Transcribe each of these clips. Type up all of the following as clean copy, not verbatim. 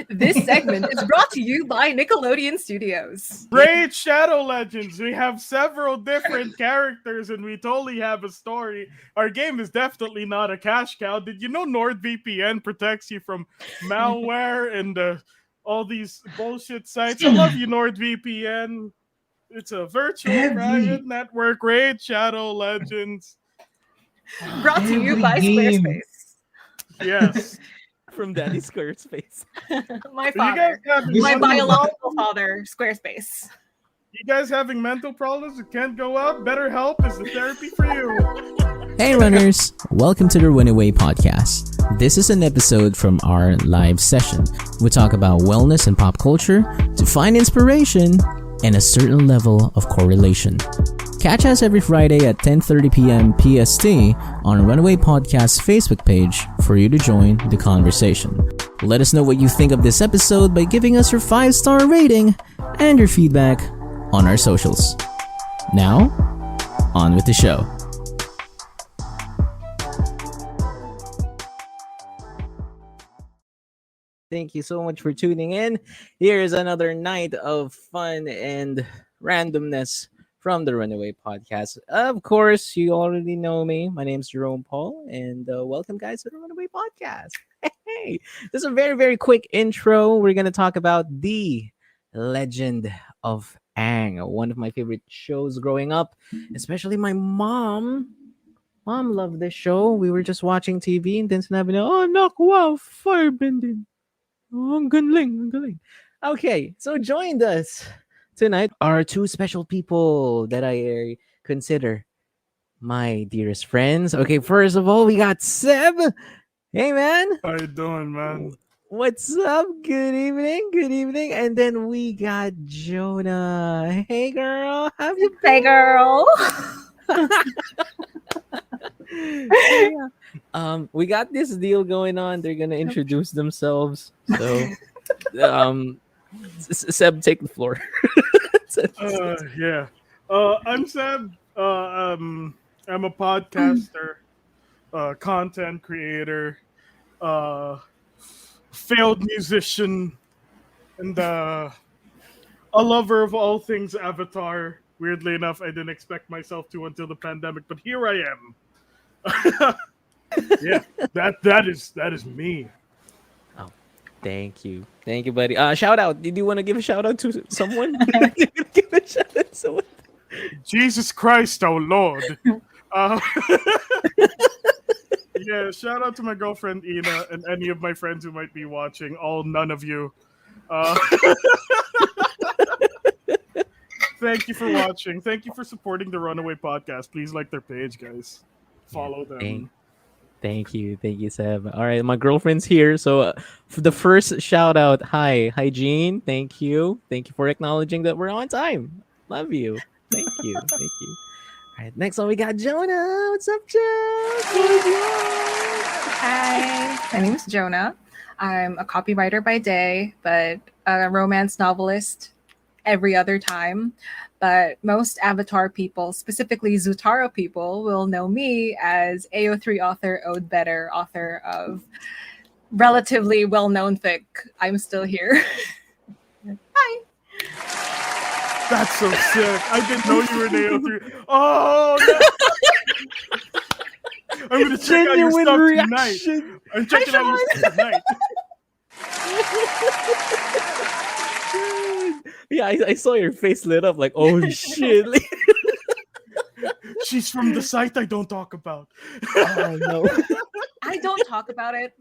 This segment is brought to you by Nickelodeon Studios. Great Shadow Legends. We have several different characters and we totally have a story. Our game is definitely not a cash cow. Did you know NordVPN protects you from malware and all these bullshit sites? I love you, NordVPN. It's a virtual private network. Great Shadow Legends. Brought to you by Squarespace. Yes. From Daddy Squarespace. My father. My biological father, Squarespace. You guys having mental problems that can't go up? BetterHelp is the therapy for you. Hey runners! Welcome to the Runaway podcast. This is an episode from our live session. We talk about wellness and pop culture to find inspiration and a certain level of correlation. Catch us every Friday at 10:30 p.m. PST on Runaway Podcast's Facebook page for you to join the conversation. Let us know what you think of this episode by giving us your 5-star rating and your feedback on our socials. Now, on with the show. Thank you so much for tuning in. Here's another night of fun and randomness from the Runaway podcast. Of course, you already know me. My name's Jerome Paul, and welcome, guys, to the Runaway podcast. Hey, this is a very, very quick intro. We're going to talk about the Legend of Aang, one of my favorite shows growing up, especially my mom. Mom loved this show. We were just watching TV, and then sinabi niya, oh, naku, wow, firebending. Oh, ang galing. Okay, so joined us tonight are two special people that I consider my dearest friends. Okay, first of all, we got Seb. Hey, man. How you doing, man? What's up? Good evening. And then we got Jonnah. Hey, girl. How you been? Hey, girl. Yeah. We got this deal going on. They're gonna introduce themselves. So, Seb, take the floor. Yeah. I'm Seb. I'm a podcaster, content creator, failed musician, and a lover of all things Avatar. Weirdly enough, I didn't expect myself to until the pandemic, but here I am. Yeah, that is me. Oh, thank you, buddy. Shout out. Did you want to give a shout out to someone? Give a shout out to someone. Jesus Christ, oh Lord. Yeah, shout out to my girlfriend Ina and any of my friends who might be watching. None of you. Thank you for watching. Thank you for supporting the Runaway podcast. Please like their page, guys. Follow them. Thank you, Seb. All right, my girlfriend's here. So for the first shout out, hi Jean. Thank you for acknowledging that we're on time. Love you. Thank you. All right, next one we got Jonnah. What's up, Joe? Hi, my name is Jonnah. I'm a copywriter by day, but a romance novelist every other time. But most Avatar people, specifically Zutara people, will know me as AO3 author, Ode Better, author of relatively well-known fic, I'm Still Here. Hi. That's so sick. I didn't know you were an AO3. Oh, no. I'm going to check out your stuff tonight. I'm checking out your stuff tonight. Yeah, I saw your face lit up like, oh shit. She's from the site I don't talk about. Oh no. I don't talk about it,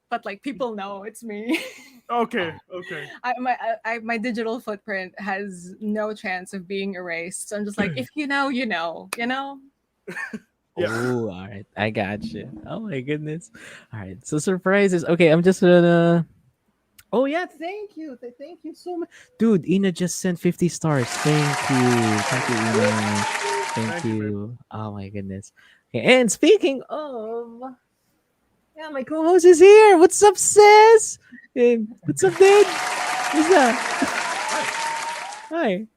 but like people know it's me. Okay. My digital footprint has no chance of being erased. So I'm just like, if you know, you know. Yeah. Oh, all right. I got you. Oh my goodness. All right. So surprises. Okay, I'm just gonna. Oh yeah, thank you so much, dude. Ina just sent 50 stars. Thank you, Ina. Thank you. Oh my goodness. Okay, and speaking of, yeah, my co-host is here. What's up, sis? Hey, what's up, dude? What's that? Hi.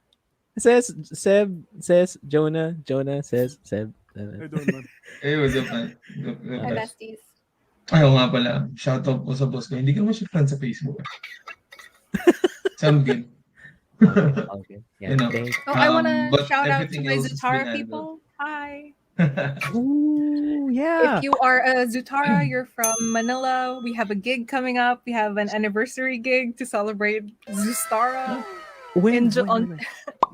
Says Seb. Says Jonnah. Jonnah says Seb. I don't know. Hey, what's up, man? My besties. Ayaw nga pala. Shoutout po sa boss ko. Hindi ka mo siya fan sa Facebook. Some did. Okay. Yeah. You know. Thank. Oh, I want to But shout out to everything my else has been Zutara handled. people. Hi. Ooh, If yeah. you are a Zutara, you're from Manila, we have a gig coming up. We have an anniversary gig to celebrate Zutara When? on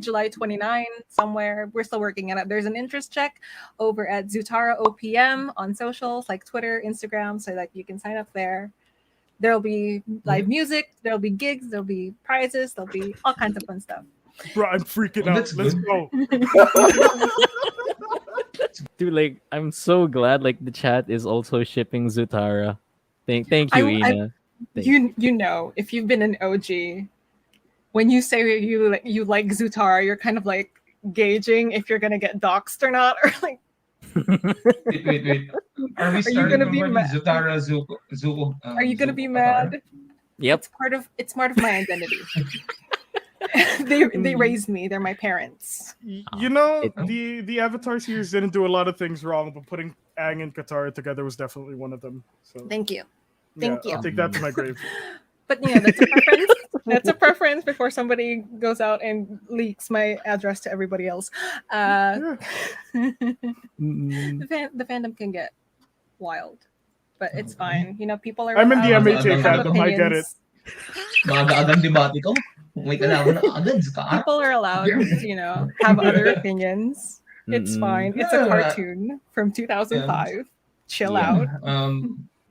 July 29 somewhere. We're still working on it. There's an interest check over at Zutara OPM on socials like Twitter, Instagram, so that you can sign up there. There'll be live music, there'll be gigs, there'll be prizes, there'll be all kinds of fun stuff. Bro, I'm freaking Oh, out. that's Let's good. go. Dude, like I'm so glad like the chat is also shipping Zutara. Thank you, I Ina. you know, if you've been an OG, when you say you like Zutara, you're kind of like gauging if you're gonna get doxxed or not, or like, Wait. Are we are you starting gonna from be where? mad? Zutara, Zuko, Are you gonna Zuko, be Katara? mad? Yep. It's part of my identity. They raised me. They're my parents. You know, It- the Avatar series didn't do a lot of things wrong, but putting Aang and Katara together was definitely one of them. So Thank you. yeah, Thank you. I'll take that to my grave. But you know, that's a preference. That's a preference before somebody goes out and leaks my address to everybody else. Yeah. The fandom can get wild, but it's fine. You know, people are I'm in the allowed MHA to have fandom, I get it. opinions. Maaga-agang debate ko. May kalaban na agad, Zutara. People are allowed to, you know, have other opinions. It's fine. It's a Yeah. cartoon from 2005. Chill Yeah. out.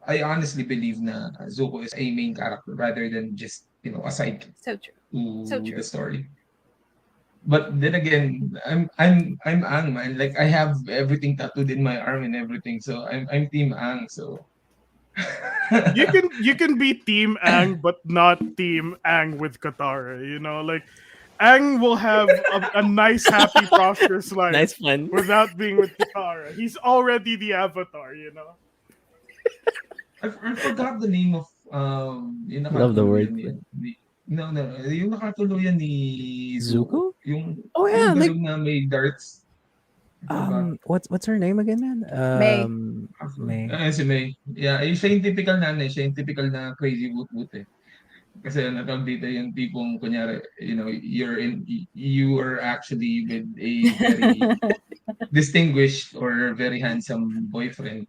I honestly believe na Zuko is a main character rather than just, a sidekick So true. to So true. the story. But then again, I'm Aang, man. Like I have everything tattooed in my arm and everything, so I'm Team Aang. So You can be Team Aang, but not Team Aang with Katara. You know, like Aang will have a nice, happy, prosperous life Nice fun. without being with Katara. He's already the Avatar. You know. I forgot the name of yung Love the word. nakatuluyan no, yung nakatuluyan ni Zuko? Yung Oh yeah, yung like galog na may darts. what's her name again, man? May. May. Si May. Yeah, siya yung typical na siya yung typical na crazy woot eh. Kasi tawag dito yung tipong kunyari, you are actually with a very distinguished or very handsome boyfriend.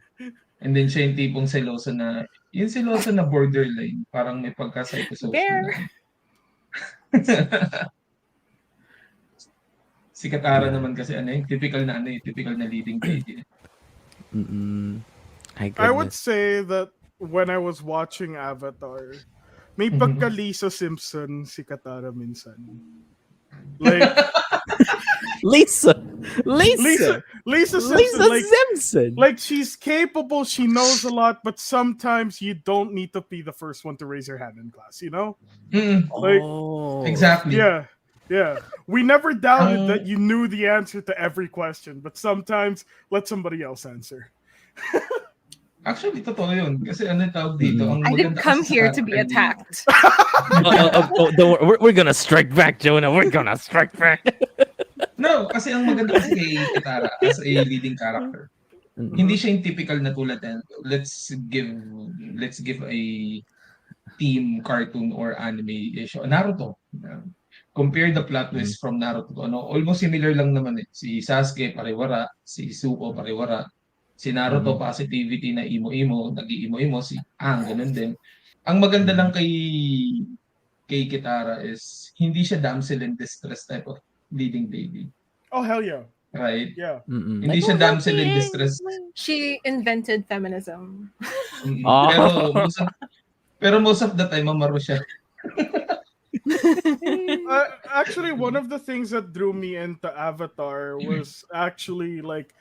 And then siya yung tipong seloso na borderline, parang may pagka-psychosocial There. na. Si Katara naman kasi typical na leading lady. I would say that when I was watching Avatar, may pagka-Lisa Simpson si Katara minsan. Like Lisa Simpson, like, Simpson. like she's capable, she knows a lot, but sometimes you don't need to be the first one to raise your hand in class, you know? Like, Exactly. yeah. We never doubted that you knew the answer to every question, but sometimes let somebody else answer. Actually, totoo yun. Kasi tawag dito, ang I didn't maganda come kasi sa here to be character attacked. Don't worry, we're gonna strike back, Jonah. We're gonna strike back. No, kasi ang maganda kasi kay Katara as a leading character. Hindi siya yung typical na tulad na let's give a team cartoon or anime issue. Naruto. Compare the plot twist from Naruto. Almost similar lang naman eh. Si Sasuke pariwara, si Zuko pariwara. Si Naruto positivity na imo-imo, nag-iimo-imo, si Aang ganun din. Ang maganda lang kay Katara is hindi siya damsel in distress type of leading lady. Oh, hell yeah. Right? Yeah. Hindi siya damsel in distress. She invented feminism. Pero most of the time, mamaro siya. Actually, one of the things that drew me into Avatar was actually like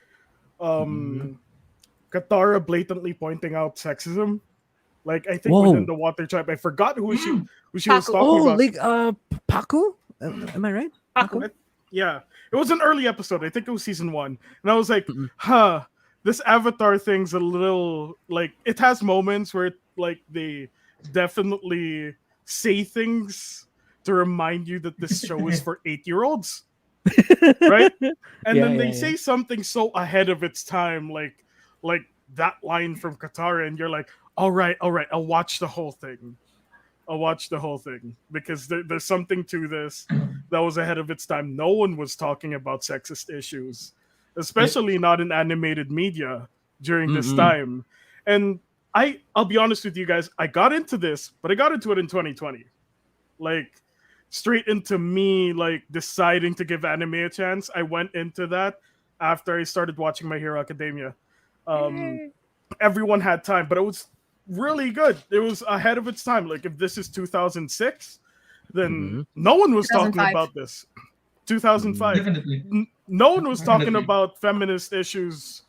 Katara blatantly pointing out sexism. Like I think within the water tribe, I forgot who she was Paco. talking about. like Paco? Am I right? Paco? Yeah, it was an early episode. I think it was season 1, and I was like, this Avatar thing's a little like it has moments where like they definitely say things to remind you that this show is for 8-year-olds, right? And then they say something so ahead of its time, like that line from Katara, and you're like, all right, I'll watch the whole thing. I'll watch the whole thing because there's something to this that was ahead of its time. No one was talking about sexist issues, especially not in animated media during this Mm-mm. time. And I'll be honest with you guys, I got into this, but I got into it in 2020. Like straight into me like deciding to give anime a chance. I went into that after I started watching My Hero Academia. Um, everyone had time, but it was really good. It was ahead of its time. Like if this is 2006, then no one was talking 2005. about this. 2005. Definitely. No one was talking Definitely. about feminist issues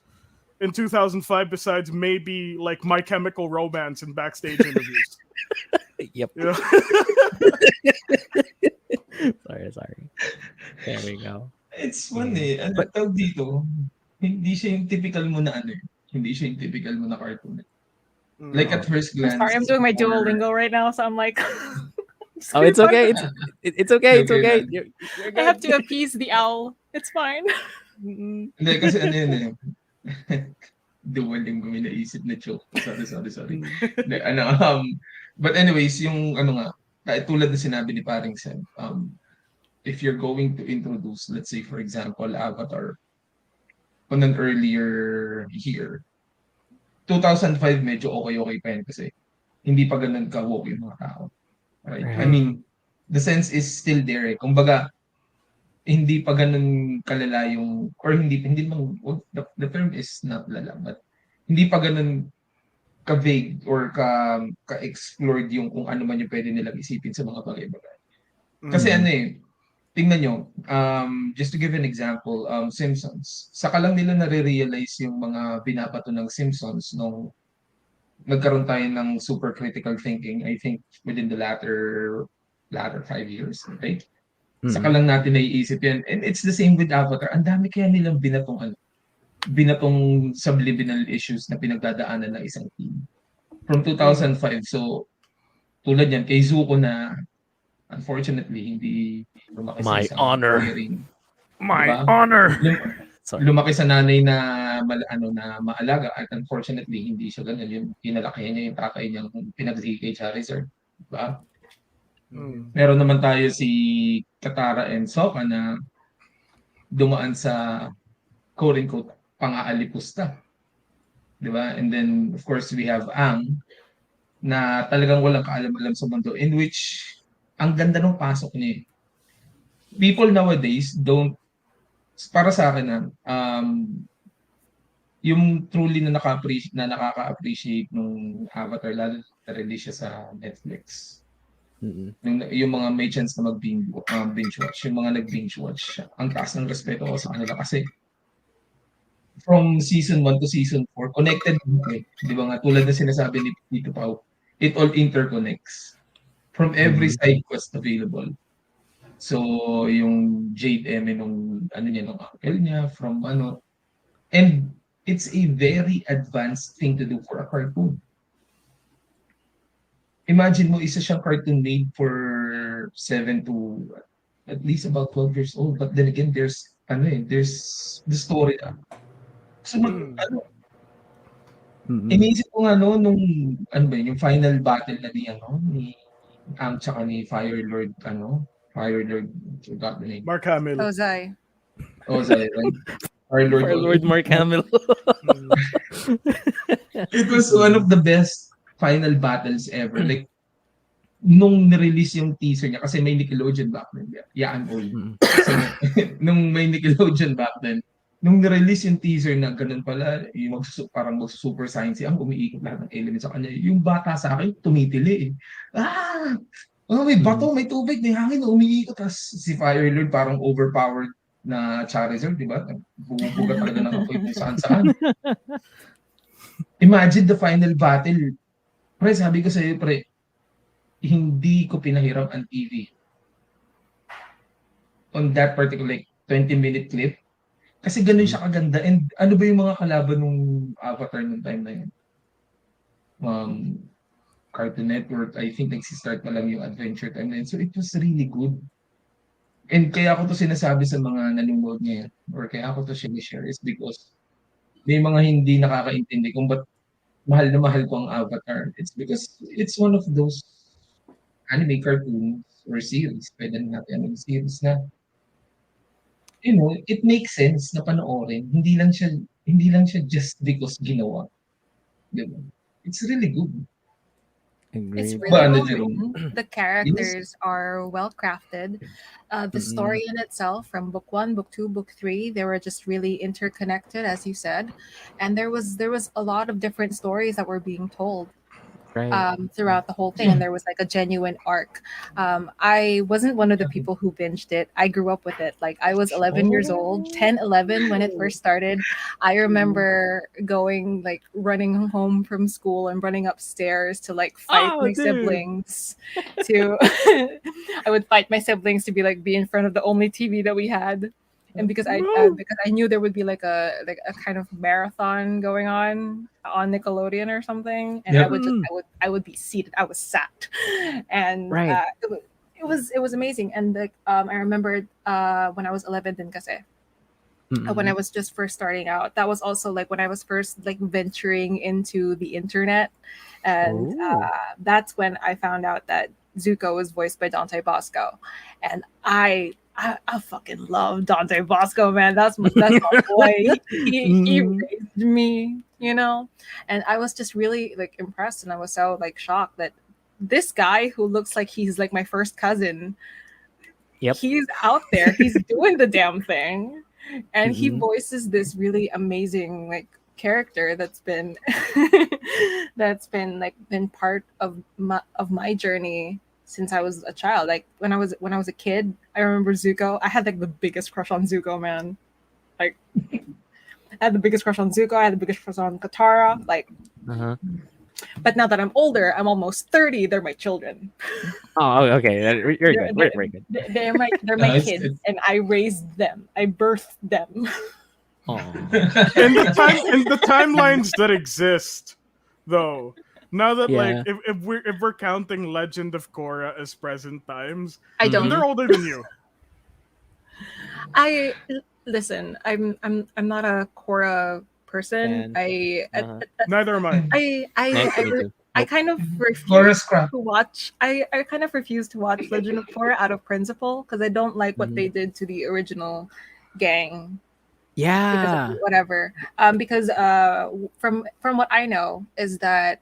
in 2005 besides maybe like My Chemical Romance and backstage interviews. Yep. Yeah. Sorry. There we go. It's fun eh. Ano tawag dito? Hindi siya yung typical mo na ano eh. Hindi siya yung typical mo na cartoon. Like at first glance. Sorry, I'm doing my or- Duolingo right now, so I'm like. Oh, it's okay. It's okay. It's Okay, okay. man. You're I have good. to appease the owl. It's fine. Hindi, kasi ano yun eh. Duwaling ko may naisip na joke. Sorry. Hindi, but anyways, yung ano nga, tulad na sinabi ni Paring Seb, if you're going to introduce, let's say for example, Avatar on an earlier year, 2005 medyo okay pa yan kasi hindi pa ganun ka-woke yung mga tao. Right? I mean, the sense is still there eh. Kumbaga, hindi pa ganun kalala yung, or hindi mang, the term is not lala, but hindi pa ganun ka-vague or ka-explored yung kung ano man yung pwede nilang isipin sa mga bagay-bagay. Kasi ano eh, tingnan nyo, just to give an example, Simpsons. Saka lang nila nare-realize yung mga binabato ng Simpsons nung nagkaroon tayo ng super critical thinking, I think within the latter 5 years, right? Saka lang natin naiisip yan. And it's the same with Avatar. Ang dami kaya nilang binatong subliminal issues na pinagdadaanan ng isang team. From 2005, so tulad yan, kay Zuko na unfortunately hindi lumaki sa My isang honor. caring, My diba? honor. Sorry. Lumaki sa nanay na na maalaga at unfortunately hindi siya ganun. Yung pinalakihan niya yung tatay niyang pinagsige kay Charizard. Diba? Meron naman tayo si Katara and Sokka na dumaan sa quote-unquote pang-aalipusta. Diba? And then, of course, we have Aang na talagang walang kaalam-alam sa mundo in which ang ganda ng pasok niya. People nowadays don't, para sa akin na, yung truly na nakaka-appreciate nung Avatar, lalo na release siya sa Netflix. Yung mga may chance na mag-binge watch, yung mga nag-binge watch, ang taas ng respeto ko sa kanila kasi from season 1 to season 4, connected eh. Di ba nga, tulad na sinasabi ni Tito Pao, it all interconnects from every side quest available. So, yung Jade Eme nung nung uncle niya, from and it's a very advanced thing to do for a cartoon. Imagine mo, isa siyang cartoon made for 7 to at least about 12 years old. But then again, there's the story. So, iniisip ko nga nung, yung final battle na ni Aang tsaka ni Fire Lord, forgot the name. Mark Hamill. Ozai. Ozai, right? Fire Lord Mark Hamill. It was one of the best final battles ever. Like, nung nirelease yung teaser niya, kasi may Nickelodeon back then. Yeah, I'm old. So, nung may Nickelodeon back then, nung nirelease yung teaser na ganun pala, yung parang super science, ang umiikot lahat ng elements sa kanya. Yung bata sa akin, tumitili eh. May bato, may tubig, may hangin, umiikot. Tapos si Fire Lord parang overpowered na Charizard, di ba? Bumubuga talaga ng apoy kung saan-saan. Imagine the final battle. Pre, sabi ko sa'yo, pre, hindi ko pinahiram ang TV on that particular 20-minute clip. Kasi ganun siya kaganda. And ano ba yung mga kalaban nung Avatar nung time na yun? Cartoon Network, I think nagsistart pa lang yung Adventure Time na yun. So it was really good. And kaya ako to sinasabi sa mga nanonood ngayon, or kaya ako to share is because may mga hindi nakakaintindi kung ba't mahal na mahal ko ang Avatar. It's because it's one of those anime, cartoons, or series, pwede na natin series na, it makes sense na panoorin. Hindi lang siya just because ginawa. Di ba? It's really good. It's Agreed. really Ba, ano, well Jerome? written. The Yes. characters are well crafted. The Mm-mm. story in itself, from book one, book two, book three, they were just really interconnected, as you said, and there was a lot of different stories that were being told Right. throughout the whole thing, and there was like a genuine arc. I wasn't one of the people who binged it. I grew up with it. Like I was 11 years old, 10, 11 when it first started. I remember going like running home from school and running upstairs to like fight Oh, my dude. siblings. To I would fight my siblings to be in front of the only TV that we had. And because I knew there would be like a kind of marathon going on Nickelodeon or something, and Yep. I would be seated. I was sat, and Right. it was amazing. And I remember when I was 11 din kasi, when I was just first starting out. That was also like when I was first like venturing into the internet, and Oh. that's when I found out that Zuko was voiced by Dante Bosco, and I fucking love Dante Bosco, man. That's my boy. He Mhm. raised me, and I was just really like impressed, and I was so like shocked that this guy who looks like he's like my first cousin, Yep. he's out there, he's doing the damn thing, and he Mhm. voices this really amazing like character that's been been part of my journey since I was a child. Like when I was a kid, I remember Zuko. I had like the biggest crush on Zuko, man. Like I had the biggest crush on Zuko. I had the biggest crush on Katara. Like, Uh-huh. but now that I'm older, I'm almost 30. They're my children. Oh, okay. You're They're, good. they're, We're good. they're my No, it's kids, good. and I raised them. I birthed them. Oh. In the timelines that exist, though, now that Yeah. like if we're counting Legend of Korra as present times, I then don't. they're older than you. I listen. I'm not a Korra person. Fan. Uh-huh. Neither am I. Me too. I kind of Chorus refuse crap. to watch. I kind of refuse to watch Legend of Korra out of principle because I don't like what they did to the original gang. Because of Yeah. whatever. Because from what I know is that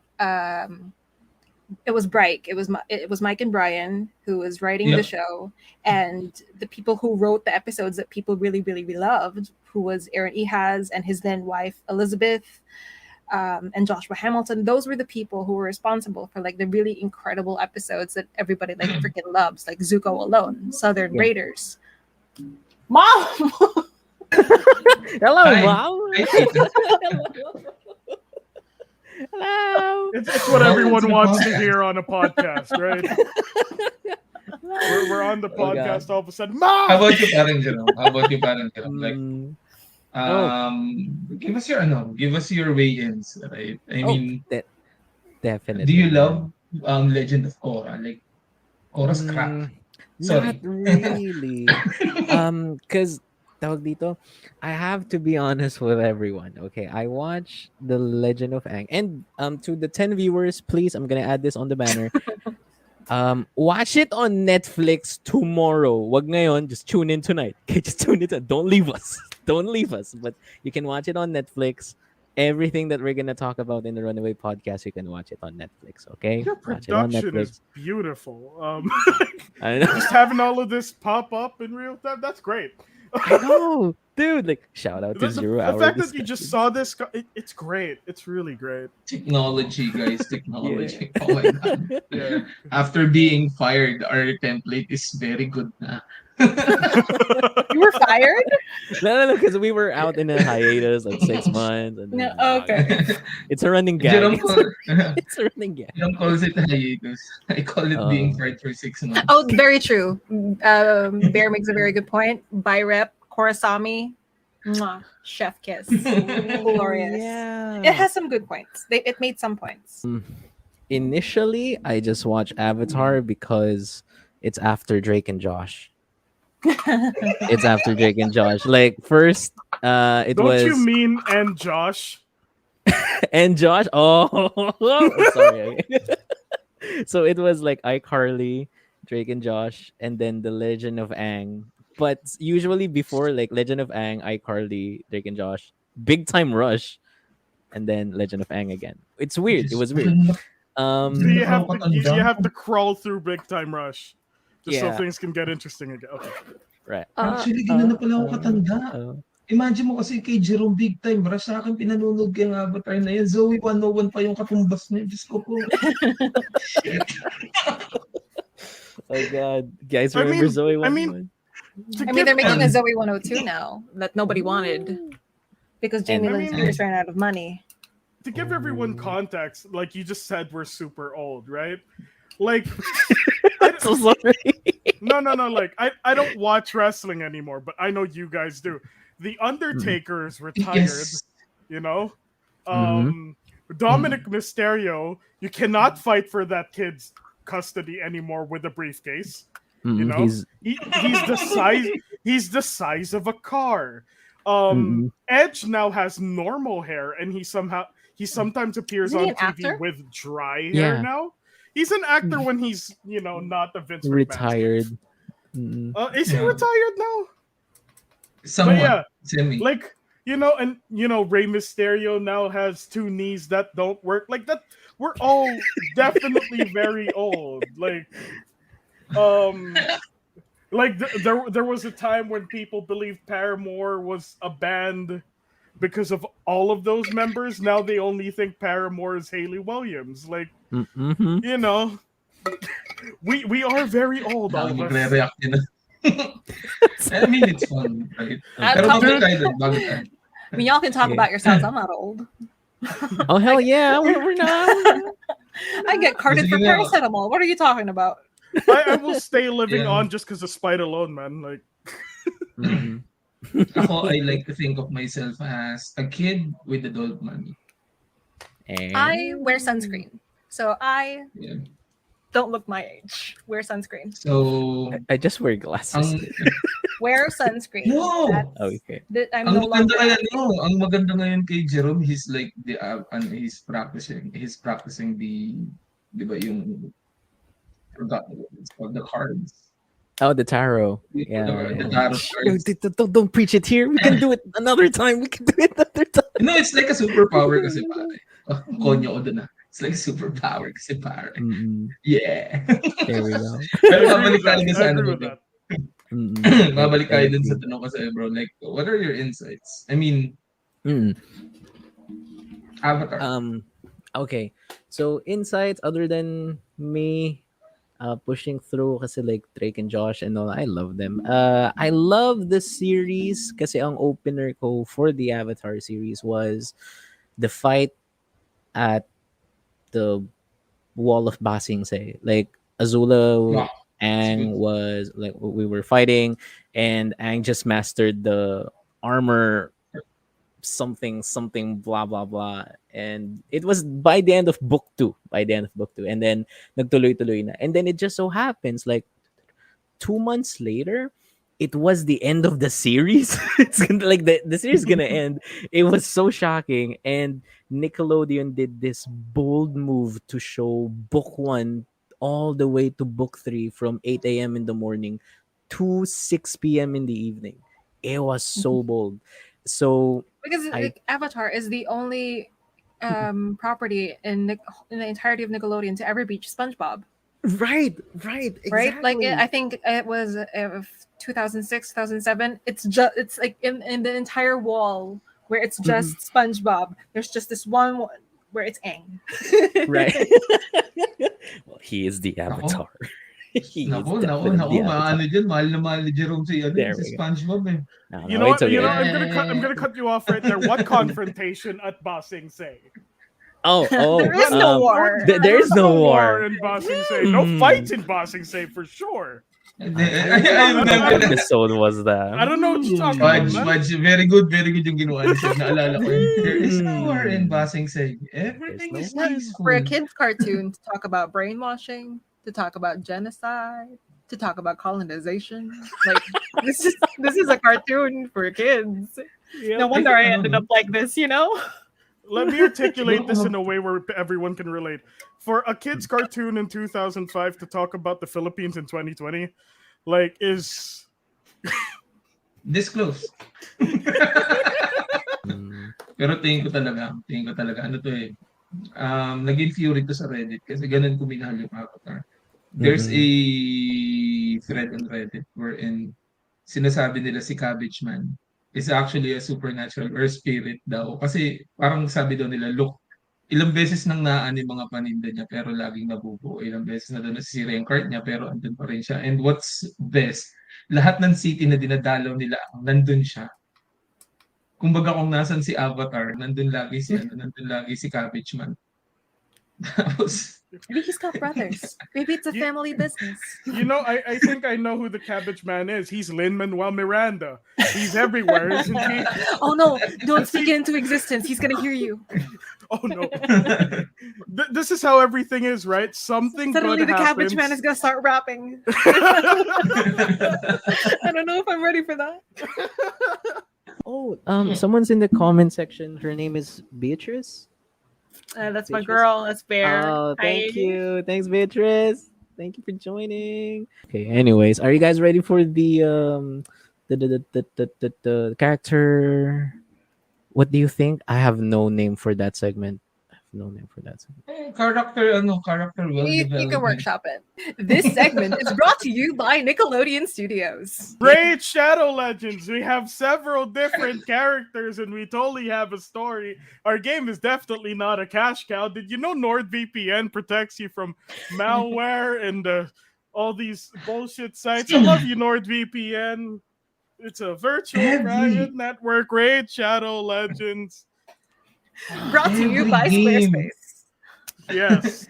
it was Bright. It was Mike and Brian who was writing the Yep. show, and the people who wrote the episodes that people really, really, really loved, who was Aaron Ehas and his then wife Elizabeth, and Joshua Hamilton. Those were the people who were responsible for like the really incredible episodes that everybody like freaking loves, like Zuko Alone, Southern Yeah. Raiders. Mom. Hello, Hi. Mom. Hi, Tita. Hello. It's what Welcome everyone to the wants to podcast. hear on a podcast, right? We're on the Oh, God. podcast all of a sudden. How Mom! about you, parang Jerome? How about you, parang Jerome? Like, Mm. give us your weigh-ins, right? I mean, Definitely. do you love Legend of Korra? Like, Korra's crap. Mm, Sorry. Not really. Cause tawag dito, I have to be honest with everyone. Okay, I watched The Legend of Aang, and to the 10 viewers, please, I'm gonna add this on the banner. Watch it on Netflix tomorrow. Wag ngayon, just tune in tonight. Okay, just tune in. Don't leave us. Don't leave us. But you can watch it on Netflix. Everything that we're gonna talk about in the Runaway podcast, you can watch it on Netflix. Okay, Your watch it on production is Netflix. beautiful. I know. Just having all of this pop up in real time, that's great. I know, dude. Like, shout out to The 0 the Hour. fact that you just saw this, it's great. It's really great. Technology, guys. Technology. Oh my God. Yeah. After being fired, our template is very good na. You were fired? No, because we were out in a hiatus like 6 months. And No, then, okay. It's a running gag. Jerome, It's a running gag. Jerome calls it hiatus. I call it being fired for 6 months. Oh, very true. Bear makes a very good point. By rep, Korasami, mwah, chef kiss, glorious. Yeah. It has some good points. It made some points. Initially, I just watched Avatar because it's after Drake and Josh. It's after Drake and Josh. Like first, it Don't was you mean Josh? and Josh. Oh, I'm sorry. So it was like iCarly, Drake and Josh, and then the Legend of Aang. But usually before like Legend of Aang, iCarly, Drake and Josh, Big Time Rush, and then Legend of Aang again. It's weird. It Diyos was ko, weird. So Hindi you na have ako to katanda. you have to crawl through Big Time Rush, just so Yeah. things can get interesting again. Okay. Right. Actually, ganun na pala ako katanda. uh. Imagine mo kasi kay Jerome Big Time, Rush sa akin pinanunod kay Avatar na yan. Zoe 101 pa yung katumbas niya. Diyos ko po. Shit. Oh God, guys, I remember mean- Zoe I mean- 101? I mean, they're making a Zoe 102 now that nobody wanted because Jamie And- Lynn Spears ran out of money. To give everyone context, like you just said, we're super old, right? Like, So sorry. no. Like, I don't watch wrestling anymore, but I know you guys do. The Undertaker's retired, Yes. you know. Dominic Mysterio, you cannot fight for that kid's custody anymore with a briefcase. You know, He's he's the size of a car. Edge now has normal hair, and he sometimes appears Isn't he on an TV actor? with dry Yeah. hair now. He's an actor when he's not the Vince McMahon. retired. Mm-mm. Is he Yeah. retired now? Somewhat. yeah. Semi. Like and Rey Mysterio now has two knees that don't work. Like that, we're all definitely very old. Like there was a time when people believed Paramore was a band because of all of those members. Now they only think Paramore is Hayley Williams. Like, Mm-hmm. we are very old, all of us. Magre-react din. I mean, it's fun, right? Pero Top- bago tayo dun, bago tayo. I mean, y'all can talk Yeah. about yourselves. I'm not old. Oh hell yeah, we're not. I get carded for Sige na. paracetamol. What are you talking about? I will stay living Yeah. on just because of spite alone, man. Like, Mhm. Ako, I like to think of myself as a kid with adult money. And I wear sunscreen, so I Yeah. don't look my age. Wear sunscreen. So, I just wear glasses. ang, Wear sunscreen. no! Okay. I'm Ang no maganda longer. ang maganda ngayon kay Jerome, he's like he's practicing the, di ba yung, forgot it's called the cards. Oh, the tarot. The Yeah. tarot No, cards. don't preach it here. We can do it another time. We can do it another time. No, it's like a superpower kasi pare. Oh, konyo ko dun ah. It's like a superpower kasi pare. Mm-mm. Yeah. There we go. Pero I babalik agree tayo with dun sa that. I ano. agree with that. Mm-mm. Babalik tayo Thank dun sa you. tanong ko sa'yo, bro. Like, what are your insights? I mean, Mm. Avatar. Okay. So insights other than me pushing through kasi like Drake and Josh and all, I love them. I love the series kasi ang opener ko for the Avatar series was the fight at the wall of Ba Sing Se. Like Azula Wow. Aang good. was like we were fighting and Aang just mastered the armor something blah blah blah, and it was by the end of book 2 and then nagtuloy-tuloy na, and then it just so happens like 2 months later it was the end of the series. It's gonna, like the series is gonna end. It was so shocking, and Nickelodeon did this bold move to show book 1 all the way to book 3 from 8 a.m. in the morning to 6 p.m. in the evening. It was so bold. So Because like, Avatar is the only property in the entirety of Nickelodeon to ever beat SpongeBob. right, Right? exactly. Like I think it was 2006, 2007. It's like in the entire wall where it's just SpongeBob. There's just this one where it's Aang. right. Well, he is the Avatar. He is Naku, definitely the maano Avatar. dyan, mahal na mahal ni Jerome si There we go. SpongeBob eh. No, You no, know it's what? You okay. know, I'm gonna cut you off right there. What confrontation at Ba Sing Se? Oh, There is no war. There is no war. in Ba Sing Se. No fights in Ba Sing Se for sure. I What remember that. episode was that? I don't know what you're talking about, man. Fudge, very good yung ginawa niya. Naalala ko yun. There is no war in Ba Sing Se. Everything There's is no war. peaceful. For a kids' cartoon to talk about brainwashing, to talk about genocide, to talk about colonization, like this is a cartoon for kids. Yeah. No wonder I ended up like this, you know. let me articulate this in a way where everyone can relate. For a kid's cartoon in 2005 to talk about the Philippines in 2020, like, is Disclose. Pero tingin ko talaga, ano to eh, naging fury to sa Reddit kasi ganun ko minahal yung Avatar. There's a thread on Reddit wherein sinasabi nila si Cabbage Man is actually a supernatural or spirit daw. Kasi parang sabi daw nila, look, ilang beses nang naan yung mga paninda niya pero laging nabubuo. Ilang beses na doon nasisira yung cart niya pero andun pa rin siya. And what's best, lahat ng city na dinadalaw nila, nandun siya. Kumbaga kung nasan si Avatar, nandun lagi si Cabbage Man. Tapos, Maybe he's got brothers. Maybe it's a family business. You know, I think I know who the Cabbage Man is. He's Lin-Manuel Miranda. He's everywhere, isn't he? Oh no, don't speak it into existence. He's gonna hear you. Oh no. This is how everything is, right? Something Suddenly good the happens. Cabbage Man is gonna start rapping. I don't know if I'm ready for that. Oh, someone's in the comment section. Her name is Beatrice. That's my Beatrice. girl. That's Bear. Oh, thank Hi. you. Thanks, Beatrice. Thank you for joining. Okay. Anyways, are you guys ready for the character? What do you think? I have no name for that segment. character well You can developed. workshop it. This segment is brought to you by Nickelodeon Studios. Great Shadow Legends. We have several different characters and we totally have a story. Our game is definitely not a cash cow. Did you know NordVPN protects you from malware and all these bullshit sites? I love you, NordVPN. It's a virtual private network. Great Shadow Legends. Brought to you Every by game. Squarespace. Yes.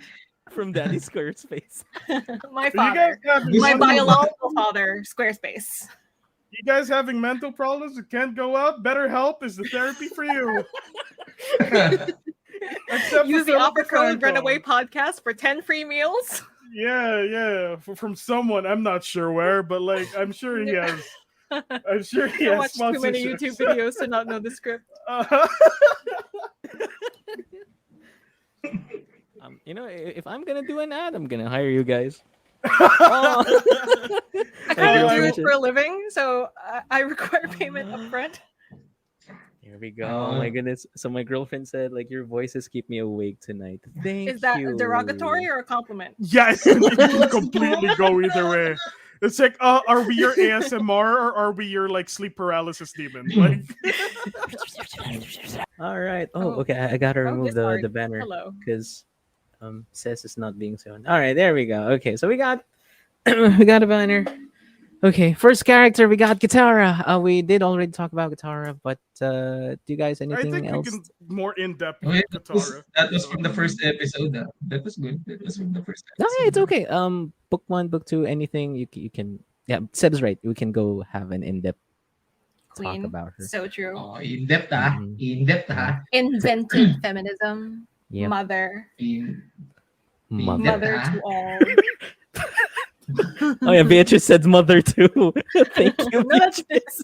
From Daddy Squarespace. My Are you guys father. having My mental biological father, Squarespace. You guys having mental problems that can't go out? BetterHelp is the therapy for you. Except Use for the offer Philip code DeFranco. Runaway Podcast for 10 free meals. Yeah. From someone. I'm not sure where, but like I'm sure he has. I'm sure he I has watched too many sponsorships. YouTube videos to not know the script. You know, if I'm gonna do an ad, I'm gonna hire you guys. I kind of Oh, do I it for a living, so I require payment up front. Here we go. Oh my goodness. So my girlfriend said, like, your voices keep me awake tonight. Thank Is that you. derogatory or a compliment? Yeah, it can completely go either way. It's like, are we your ASMR or are we your like sleep paralysis demon? Like, All right. Oh, Oh. okay. I gotta remove Discord. the banner Hello. because says it's not being shown. All right, there we go. Okay, so we got we got a banner. Okay, first character we got Katara. We did already talk about Katara, but do you guys I anything think we else? can more in depth Okay, with Katara. that was from the first episode. That was good. That was from the first No, episode. yeah, it's okay. Book one, book two, anything you can. Yeah, Seb's right. We can go have an in-depth talk Queen. about her. So true. Oh, in-depth ah. Mhm. In-depth ah. Invented feminism. Yep. Mother. Mother. Mother Ah. to all. Oh yeah, Beatrice said mother too. Thank you. No, that's this.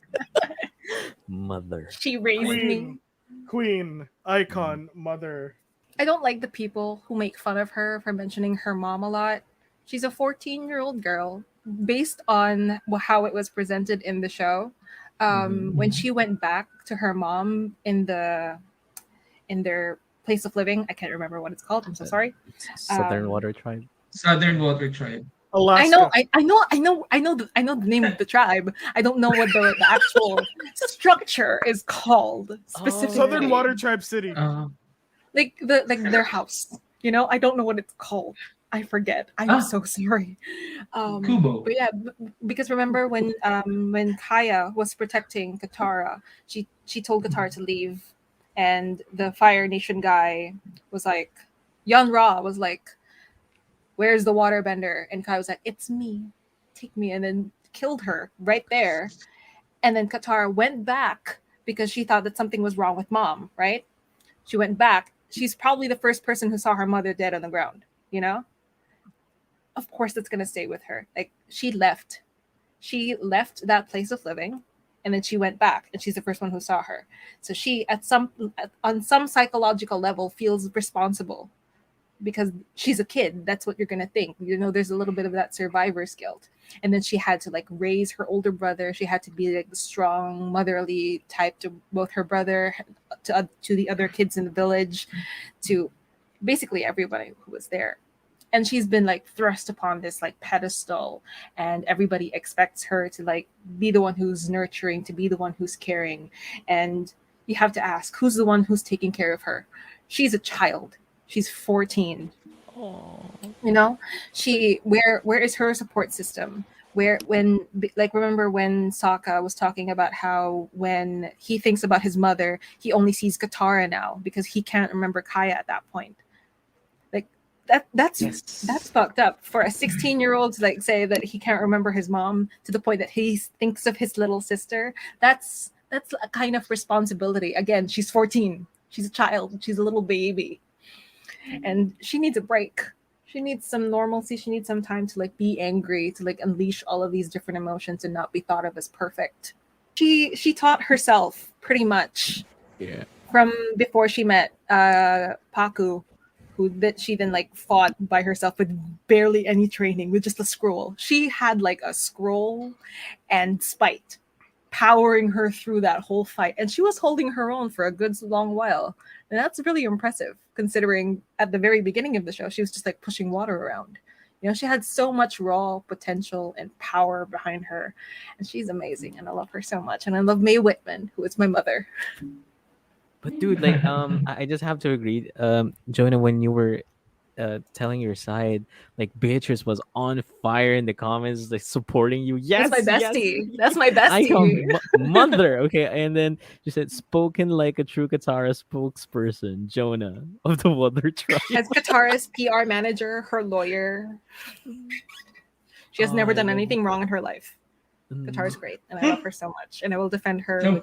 Mother. She raised me. Queen, icon, mother. I don't like the people who make fun of her for mentioning her mom a lot. She's a 14-year-old girl. Based on how it was presented in the show, when she went back to her mom in their place of living, I can't remember what it's called. I'm so sorry. Southern Water Tribe. Southern Water Tribe. Alaska. I know the name of the tribe. I don't know what the actual structure is called specifically. Southern Water Tribe City. like their house. You know, I don't know what it's called. I forget. I'm so sorry. Kubo. But yeah, because remember when Kaya was protecting Katara, she told Katara to leave, and the Fire Nation guy was like, Yon Ra was like, "Where's the waterbender?" And Kaya was like, "It's me, take me," and then killed her right there. And then Katara went back because she thought that something was wrong with mom. Right? She went back. She's probably the first person who saw her mother dead on the ground. You know. Of course it's going to stay with her. Like she left that place of living and then she went back, and she's the first one who saw her. So she, on some psychological level, feels responsible because she's a kid. That's what you're gonna think. There's a little bit of that survivor's guilt. And then she had to like raise her older brother. She had to be like the strong, motherly type to both her brother, to the other kids in the village, to basically everybody who was there. And she's been like thrust upon this like pedestal, and everybody expects her to like be the one who's nurturing, to be the one who's caring. And you have to ask, who's the one who's taking care of her? She's a child. She's 14. Where is her support system? Remember when Sokka was talking about how when he thinks about his mother, he only sees Katara now because he can't remember Kaya at that point. Like that's fucked up for a 16-year-old to like say that he can't remember his mom to the point that he thinks of his little sister. That's a kind of responsibility. Again, she's 14. She's a child. She's a little baby. And she needs a break. She needs some normalcy. She needs some time to like be angry, to like unleash all of these different emotions and not be thought of as perfect. She taught herself pretty much from before she met Paku, that she then like fought by herself with barely any training, with just a scroll. She had like a scroll and spite powering her through that whole fight, and she was holding her own for a good long while. And that's really impressive, considering at the very beginning of the show, she was just like pushing water around. She had so much raw potential and power behind her. And she's amazing. And I love her so much. And I love Mae Whitman, who is my mother. But dude, like, I just have to agree, Jonnah, when you were telling your side, like Beatrice was on fire in the comments, like supporting you. Yes, that's my bestie. Yes. That's my bestie. Mother. Okay, and then she said, "Spoken like a true Katara spokesperson, Jonnah of the Water Tribe." As Katara's PR manager, her lawyer, she has never done anything wrong in her life. Katara's great, and I love her so much, and I will defend her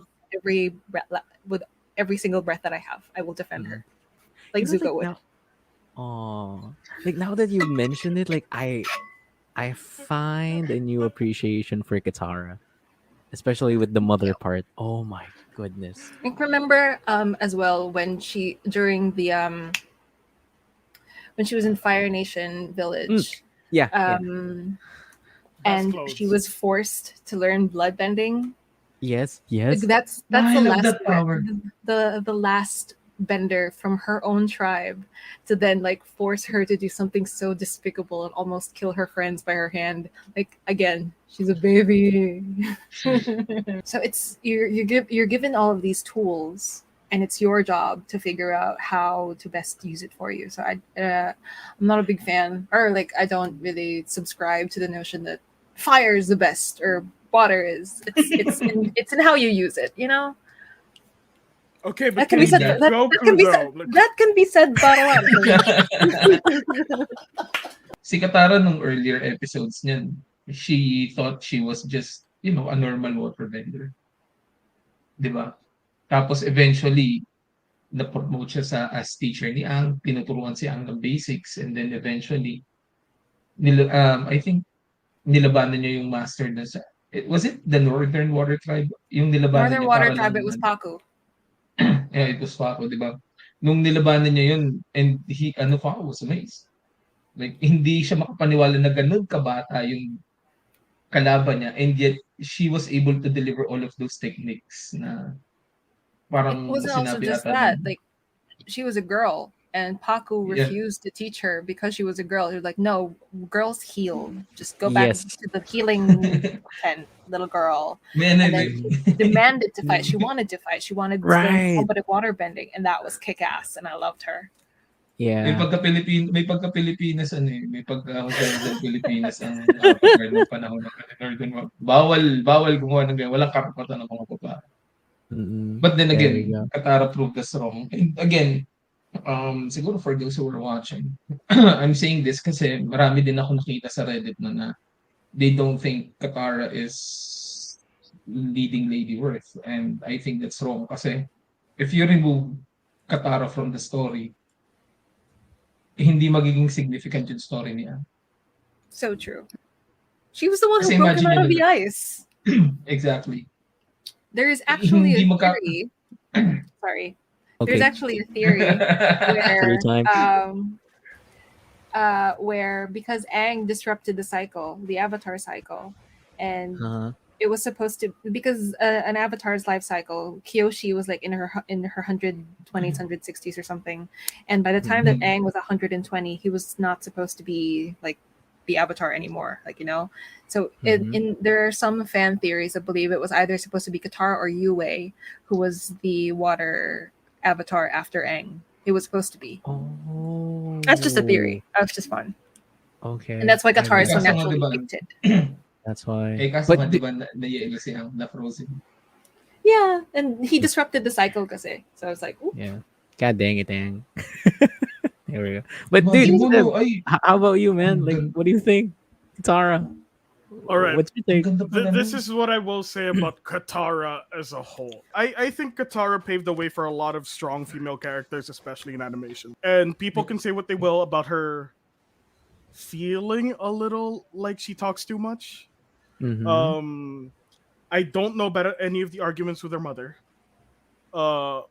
with every single breath that I have. I will defend her, like Zuko would. Oh, like now that you mentioned it, like I find a new appreciation for Katara, especially with the mother part. Oh my goodness! I remember as well when she during the when she was in Fire Nation village. And she was forced to learn bloodbending. Yes. Like that's the last power. The last bender from her own tribe to then like force her to do something so despicable and almost kill her friends by her hand. Like again, she's a baby. So it's you're given all of these tools, and it's your job to figure out how to best use it for you. So I'm not a big fan, or like I don't really subscribe to the notion that fire is the best or water is. It's in how you use it, Okay, but that can be said. That can be said. Si Katara nung earlier episodes niyan, she thought she was just, a normal water vendor. 'Di ba? Tapos eventually, na-promote siya as teacher ni Aang, tinuturuan si Aang ng basics, and then eventually, I think, nilabanan niya yung master na sa... Was it the Northern Water Tribe? Yung nilabanan Northern Water Tribe, it was Paku. Yeah, it was Paco, di ba? Nung nilabanan niya yun, and Paco was amazed. Like, hindi siya makapaniwala na ganun kabata yung kalaban niya, and yet, she was able to deliver all of those techniques na parang it wasn't also just that. Like, she was a girl, and Paku refused to teach her because she was a girl. He was like, no, girls heal. Just go back to the healing tent, little girl. And then demanded to fight. She wanted to fight. She wanted to learn combative water bending, and that was kick-ass, and I loved her. Yeah. May pagka-Pilipinas may pagka-Pilipinas ang ng panahon ng Northern. Bawal gumawa ng ganyan. Walang karapatan ng mga babae. But then again, Katara proved us wrong. And again, siguro for those who are watching, I'm saying this kasi marami din ako nakita sa Reddit na they don't think Katara is leading Lady Worth, and I think that's wrong kasi if you remove Katara from the story, hindi magiging significant yung story niya. So true. She was the one who broke him out of the ice. Exactly. There's actually a Hindi magka... theory. Sorry. There's Okay. actually a theory Story where time. where because Aang disrupted the cycle, the Avatar cycle, and Uh-huh. it was supposed to because an Avatar's life cycle, Kyoshi was like in her 120s, 160s or something, and by the time that Aang was 120, he was not supposed to be like the Avatar anymore, like So in there are some fan theories that believe it was either supposed to be Katara or Yue, who was the water Avatar after Aang. It was supposed to be. Oh. That's just a theory. That's just fun. Okay. And that's why I Katara like is so Kaso nga, naturally di ba? gifted. That's why. Kaso nga, But di ba, naiiyak si Ang na frozen. Yeah, and he disrupted the cycle kasi. So I was like, ooh. yeah. God dang it, dang. There we go. But Imagine dude, mo, Seb, no, ay, how about you, man? ang Like, ganda, what do you think? Tara, All right. what's your ang take? ganda pala This nun. is what I will say about Katara as a whole. I think Katara paved the way for a lot of strong female characters, especially in animation. And people can say what they will about her feeling a little like she talks too much. Mm-hmm. I don't know about any of the arguments with her mother.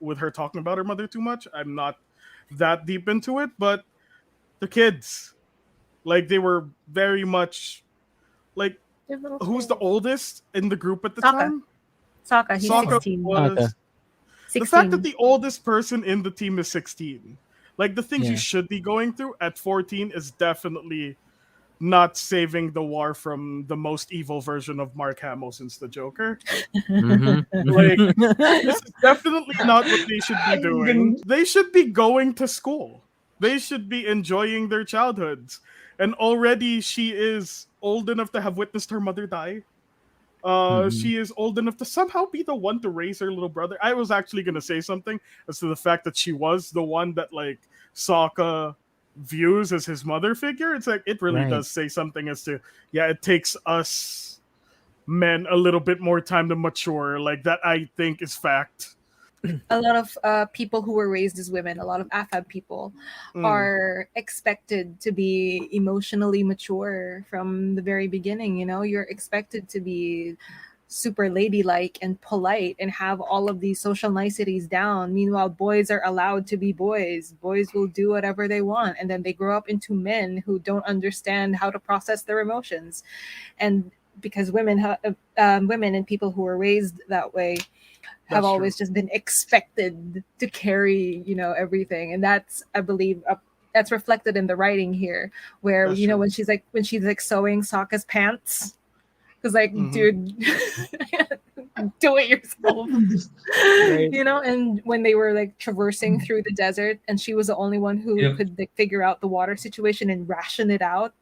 With her talking about her mother too much. I'm not that deep into it, but the kids, like they were very much like They're little who's the kids. oldest in the group at the Sokka. time? Sokka, he's Sokka 16. was the 16. fact that the oldest person in the team is 16. Like the things you Yeah. should be going through at 14 is definitely not saving the war from the most evil version of Mark Hamill since the Joker. Mm-hmm. Like this is definitely not what they should be Ang doing. ganda. They should be going to school. They should be enjoying their childhoods. And already she is old enough to have witnessed her mother die. She is old enough to somehow be the one to raise her little brother. I was actually gonna say something as to the fact that she was the one that like Sokka views as his mother figure. It's like it really Right. does say something as to it takes us men a little bit more time to mature. Like that I think is fact. A lot of people who were raised as women, a lot of AFAB people, Mm. are expected to be emotionally mature from the very beginning. You're expected to be super ladylike and polite and have all of these social niceties down. Meanwhile, boys are allowed to be boys. Boys will do whatever they want. And then they grow up into men who don't understand how to process their emotions. And because women and people who were raised that way have That's always true. just been expected to carry everything, and that's, I believe, that's reflected in the writing here, where That's true. when she's like sewing Sokka's pants, because like, Mhm. dude, do it yourself. Right. And when they were like traversing through the desert and she was the only one who Yep. could like figure out the water situation and ration it out,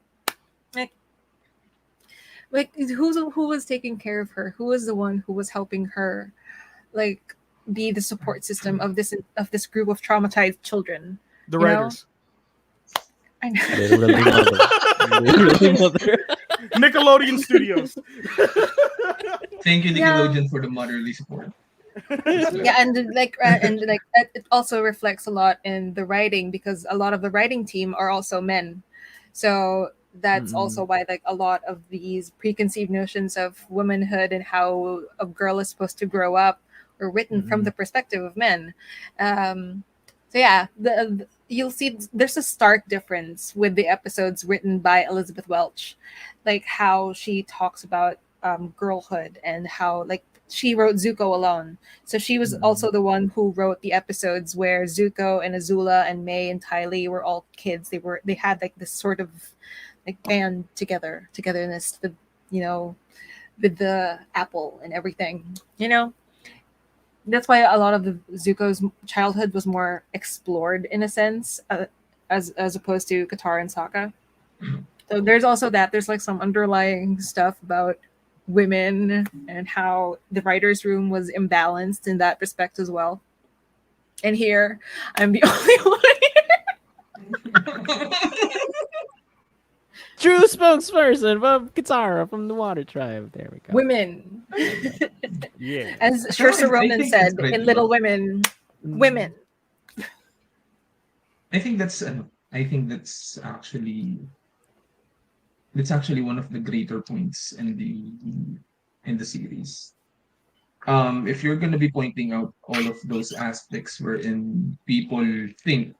like who was taking care of her? Who was the one who was helping her like be the support system of this group of traumatized children? The You know? writers. I know. Literally mother. Literally mother. Nickelodeon Studios. Thank you, Yeah. Nickelodeon, for the motherly support. Yeah, and it also reflects a lot in the writing, because a lot of the writing team are also men. So that's also why like a lot of these preconceived notions of womanhood and how a girl is supposed to grow up were written from the perspective of men. So yeah, you'll see there's a stark difference with the episodes written by Elizabeth Welch, like how she talks about girlhood and how like she wrote Zuko alone. So she was also the one who wrote the episodes where Zuko and Azula and May and Tylee were all kids. They had like this sort of like band togetherness with with the apple and everything. That's why a lot of the Zuko's childhood was more explored in a sense, as opposed to Katara and Sokka. So there's also that. There's like some underlying stuff about women and how the writers' room was imbalanced in that respect as well. And here, I'm the only one. True spokesperson from Katara from the Water Tribe. There we go. Women, Yeah. as I Saoirse Ronan think said that's right, in Little though. Women, women. I think that's actually one of the greater points in the series. if you're gonna be pointing out all of those aspects wherein people think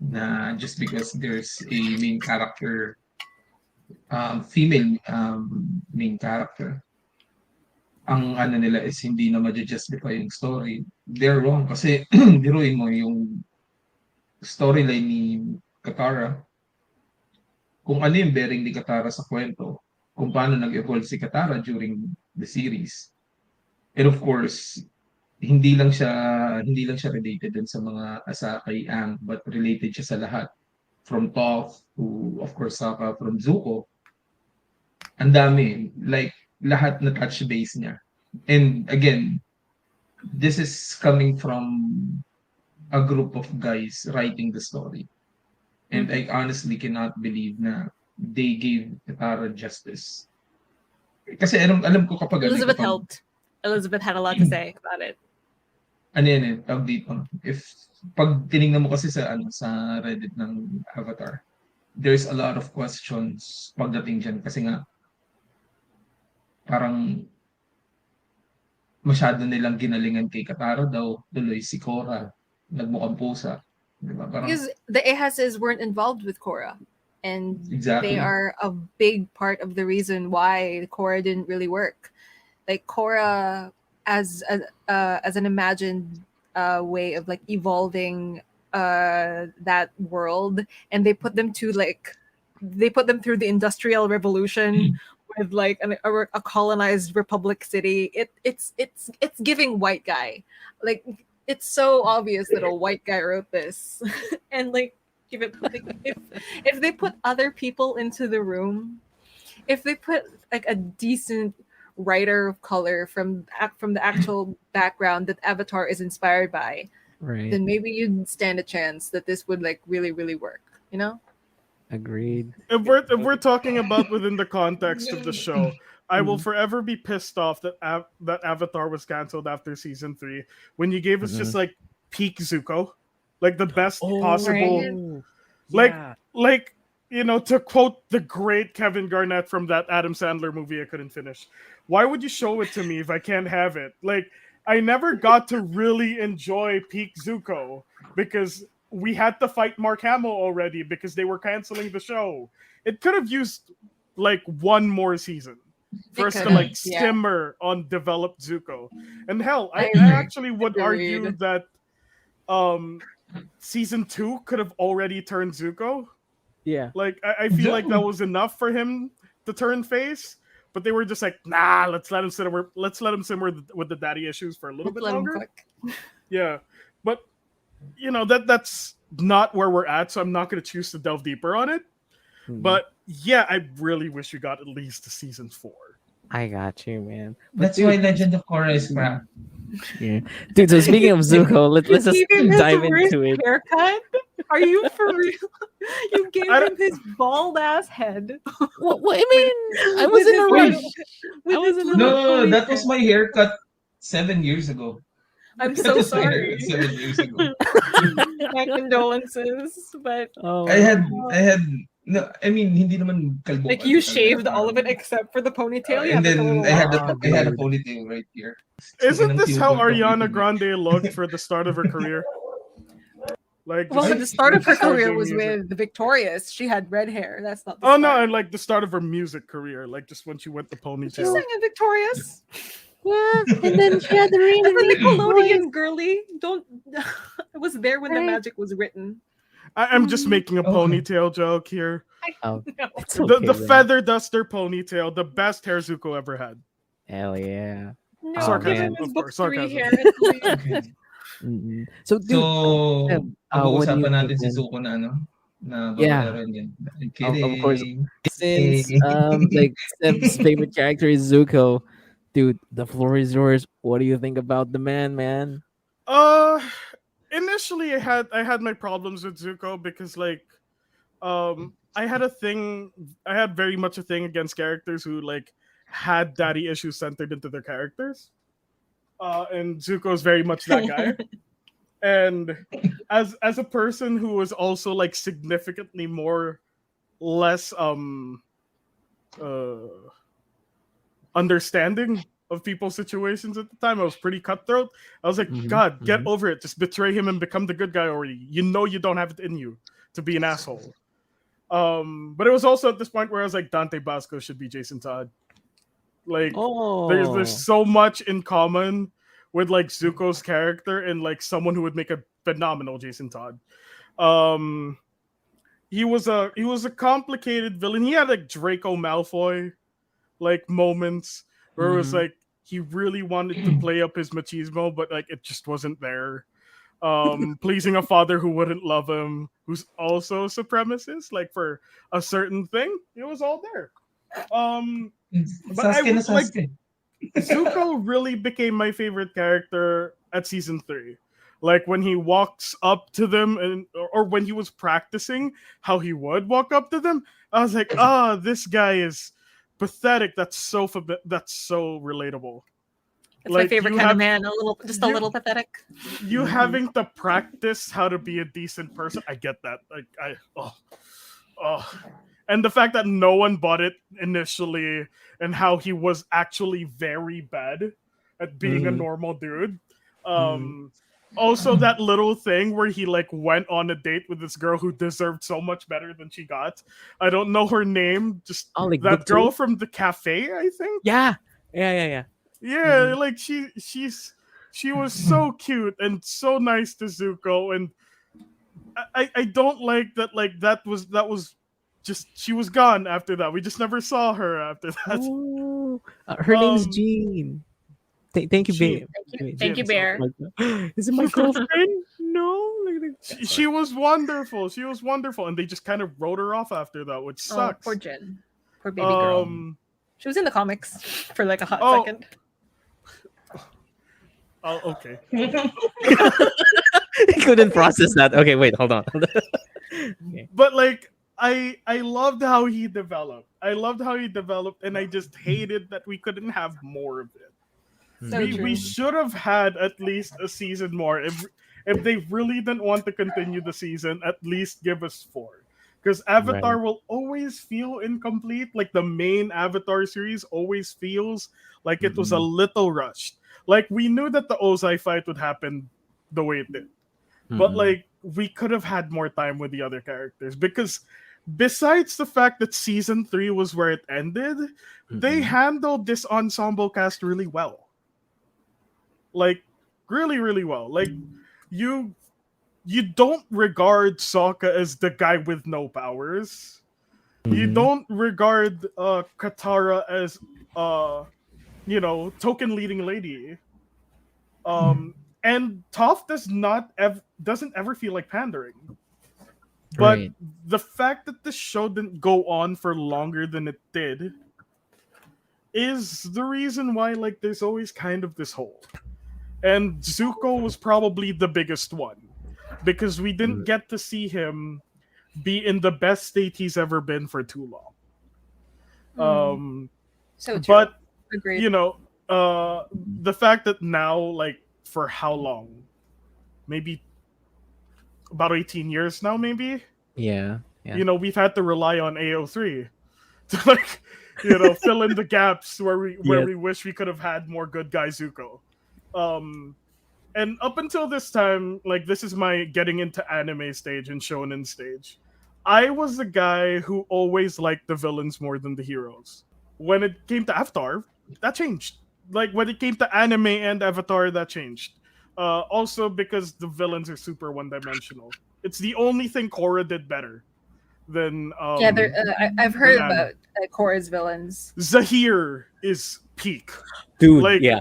na just because there's a main character, female main character, ang ano nila is hindi na ma-justify yung story. They're wrong kasi biruin mo yung storyline ni Katara, kung ano yung bearing ni Katara sa kwento, kung paano nag-evolve si Katara during the series. And of course, hindi lang siya related dun sa mga kay Aang, but related siya sa lahat. From Toph to, of course, Sokka, from Zuko. Ang dami. Like, lahat na touch base niya. And again, this is coming from a group of guys writing the story. And I honestly cannot believe na they gave Katara justice. Kasi alam ko kapag Elizabeth helped. Elizabeth had a lot to say about it. Ano yan eh, tawag dito. If pag tinignan mo kasi sa Reddit ng Avatar, there's a lot of questions pagdating dyan kasi nga parang masyado nilang ginalingan kay Katara daw, tuloy si Korra nagmukhang pusa. Diba? Parang, Because the Ahases weren't involved with Korra. And exactly. they are a big part of the reason why Korra didn't really work. Like Korra as an imagined way of like evolving that world, and they put them through the Industrial Revolution with like a colonized republic city. It's giving white guy. Like it's so obvious that a white guy wrote this, and like if they put other people into the room, if they put like a decent writer of color from the actual background that Avatar is inspired by, Right. then maybe you'd stand a chance that this would like really, really work, you know? Agreed. If we're talking about within the context of the show, I will forever be pissed off that that Avatar was canceled after season 3 when you gave us just like peak Zuko, like the best possible, like you know, to quote the great Kevin Garnett from that Adam Sandler movie I couldn't finish. Why would you show it to me if I can't have it? Like, I never got to really enjoy peak Zuko because we had to fight Mark Hamill already because they were canceling the show. It could have used like one more season for us to like simmer on developed Zuko. And hell, I actually would argue that season 2 could have already turned Zuko. Yeah. Like I feel like that was enough for him to turn face, but they were just like, nah, let's let him simmer with the daddy issues for a little bit longer. Yeah, but you know that's not where we're at, so I'm not going to choose to delve deeper on it. But yeah, I really wish we got at least to season 4. I got you, man. That's why Legend of Korra is crap. Yeah. Dude, so speaking of Zuko, let's just dive into it. Haircut? Are you for real? You gave him his bald ass head. What I mean, I was in a rush. No, that was my haircut 7 years ago. I'm so sorry. 7 years ago. My condolences, but I had no. I mean, hindi naman kalbo. like you shaved all of it except for the ponytail. And then I had a ponytail right here. Isn't this how Ariana Grande looked for the start of her career? Like, well, the start of her career was music. with the Victorious. She had red hair. That's not. The Oh start. no, and like the start of her music careir, like just when she went the She ponytail. sang in Victorious. Yeah, and then she had the really, As a really Nickelodeon girly, don't. I was there when the magic was written. I'm just making a ponytail joke here. Oh, No. it's The okay, man. feather duster ponytail, the best hair Zuko ever had. Hell yeah. No, Sarcasm, give him his of book course, 3 sarcasm. hair. Okay. Mm-mm. So, dude, So, what do pag-uusapan you natin think, si man? Zuko na na Yeah. babayaran yan. Of course. Kidding. Since like Seb's favorite character is Zuko, dude, the floor is yours. What do you think about the man? Initially I had my problems with Zuko because like I had very much a thing against characters who like had daddy issues centered into their characters. And Zuko is very much that guy. And as a person who was also like significantly less understanding of people's situations at the time. I was pretty cutthroat. I was like, God, get over it. Just betray him and become the good guy already. You know you don't have it in you to be an asshole. But it was also at this point where I was like, Dante Basco should be Jason Todd. Like, there's so much in common with like Zuko's character and like someone who would make a phenomenal Jason Todd. He was a complicated villain. He had like Draco Malfoy like moments where it was like he really wanted to play up his machismo, but like it just wasn't there. Pleasing a father who wouldn't love him, who's also a supremacist, like for a certain thing, it was all there. But I was like, Zuko really became my favorite character at season 3. Like when he walks up to them or when he was practicing how he would walk up to them, I was like, this guy is pathetic. That's so relatable. It's my favorite kind of man. A little pathetic. You having to practice how to be a decent person. I get that. Like and the fact that no one bought it initially, and how he was actually very bad at being a normal dude. Also, that little thing where he like went on a date with this girl who deserved so much better than she got. I don't know her name. Just like that girl from the cafe, I think. Yeah. Yeah, like she was so cute and so nice to Zuko, and I don't like that. Like that was just she was gone after that. We just never saw her after that. Oh, her name's Jean. Thank you, babe. Thank you, Bear. Is it my girlfriend? No. She was wonderful. She was wonderful, and they just kind of wrote her off after that, which sucks. Poor Jen. Poor baby girl. She was in the comics for like a hot second. Oh, okay. I couldn't process that. Okay, wait, hold on. Okay. But like, I loved how he developed. And I just hated that we couldn't have more of it. So we should have had at least a season more. If they really didn't want to continue the season, at least give us 4. Because Avatar will always feel incomplete. Like the main Avatar series always feels like it was a little rushed. Like we knew that the Ozai fight would happen the way it did. But like we could have had more time with the other characters. Because besides the fact that season 3 was where it ended, they handled this ensemble cast really well. Like really, really well. Like you don't regard Sokka as the guy with no powers. You don't regard Katara as token leading lady. And Toph doesn't ever feel like pandering. But the fact that the show didn't go on for longer than it did is the reason why like there's always kind of this hole. And Zuko was probably the biggest one. Because we didn't get to see him be in the best state he's ever been for too long. So true. But agreed. The fact that now, like, for how long? Maybe about 18 years now, maybe? Yeah. We've had to rely on AO3 to like, fill in the gaps where we wish we could have had more good guy Zuko. And up until this time, like this is my getting into anime stage and shonen stage. I was the guy who always liked the villains more than the heroes. When it came to Avatar, that changed. Like when it came to anime and Avatar, that changed. Also because the villains are super one-dimensional. It's the only thing Korra did better than. I've heard about Korra's villains. Zahir is peak, dude.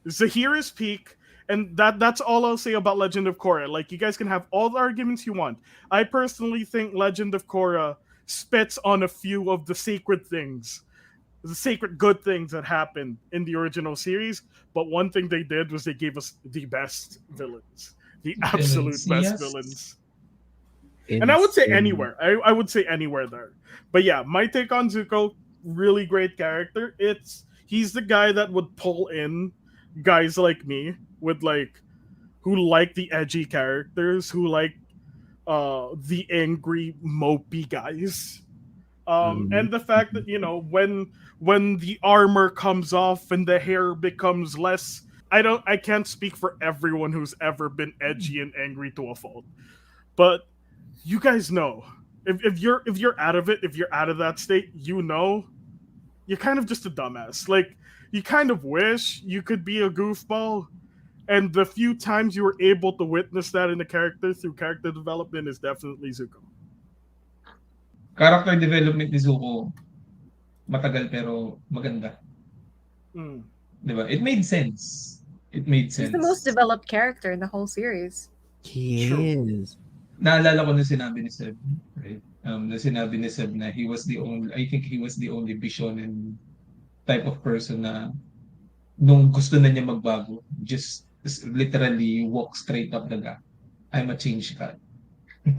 Zahir is peak. And that's all I'll say about Legend of Korra. Like, you guys can have all the arguments you want. I personally think Legend of Korra spits on a few of the sacred things, the sacred good things that happened in the original series. But one thing they did was they gave us the best villains, the absolute best villains. And I would say anywhere. I would say anywhere there. But yeah, my take on Zuko, really great character. He's the guy that would pull in guys like me who like the edgy characters, who like the angry mopey guys. And the fact that when the armor comes off and the hair becomes less. I can't speak for everyone who's ever been edgy and angry to a fault, but you guys know if you're out of it, if you're out of that state, you're kind of just a dumbass. Like, you kind of wish you could be a goofball, and the few times you were able to witness that in a character through character development is definitely Zuko. Character development ni Zuko, matagal pero maganda. Diba? It made sense. He's the most developed character in the whole series. He is. Naalala ko na sinabi ni Seb, right? Na sinabi ni Seb na I think he was the only Bishonen type of person na nung gusto na niya magbago, just literally walk straight up daga. I'm a change guy.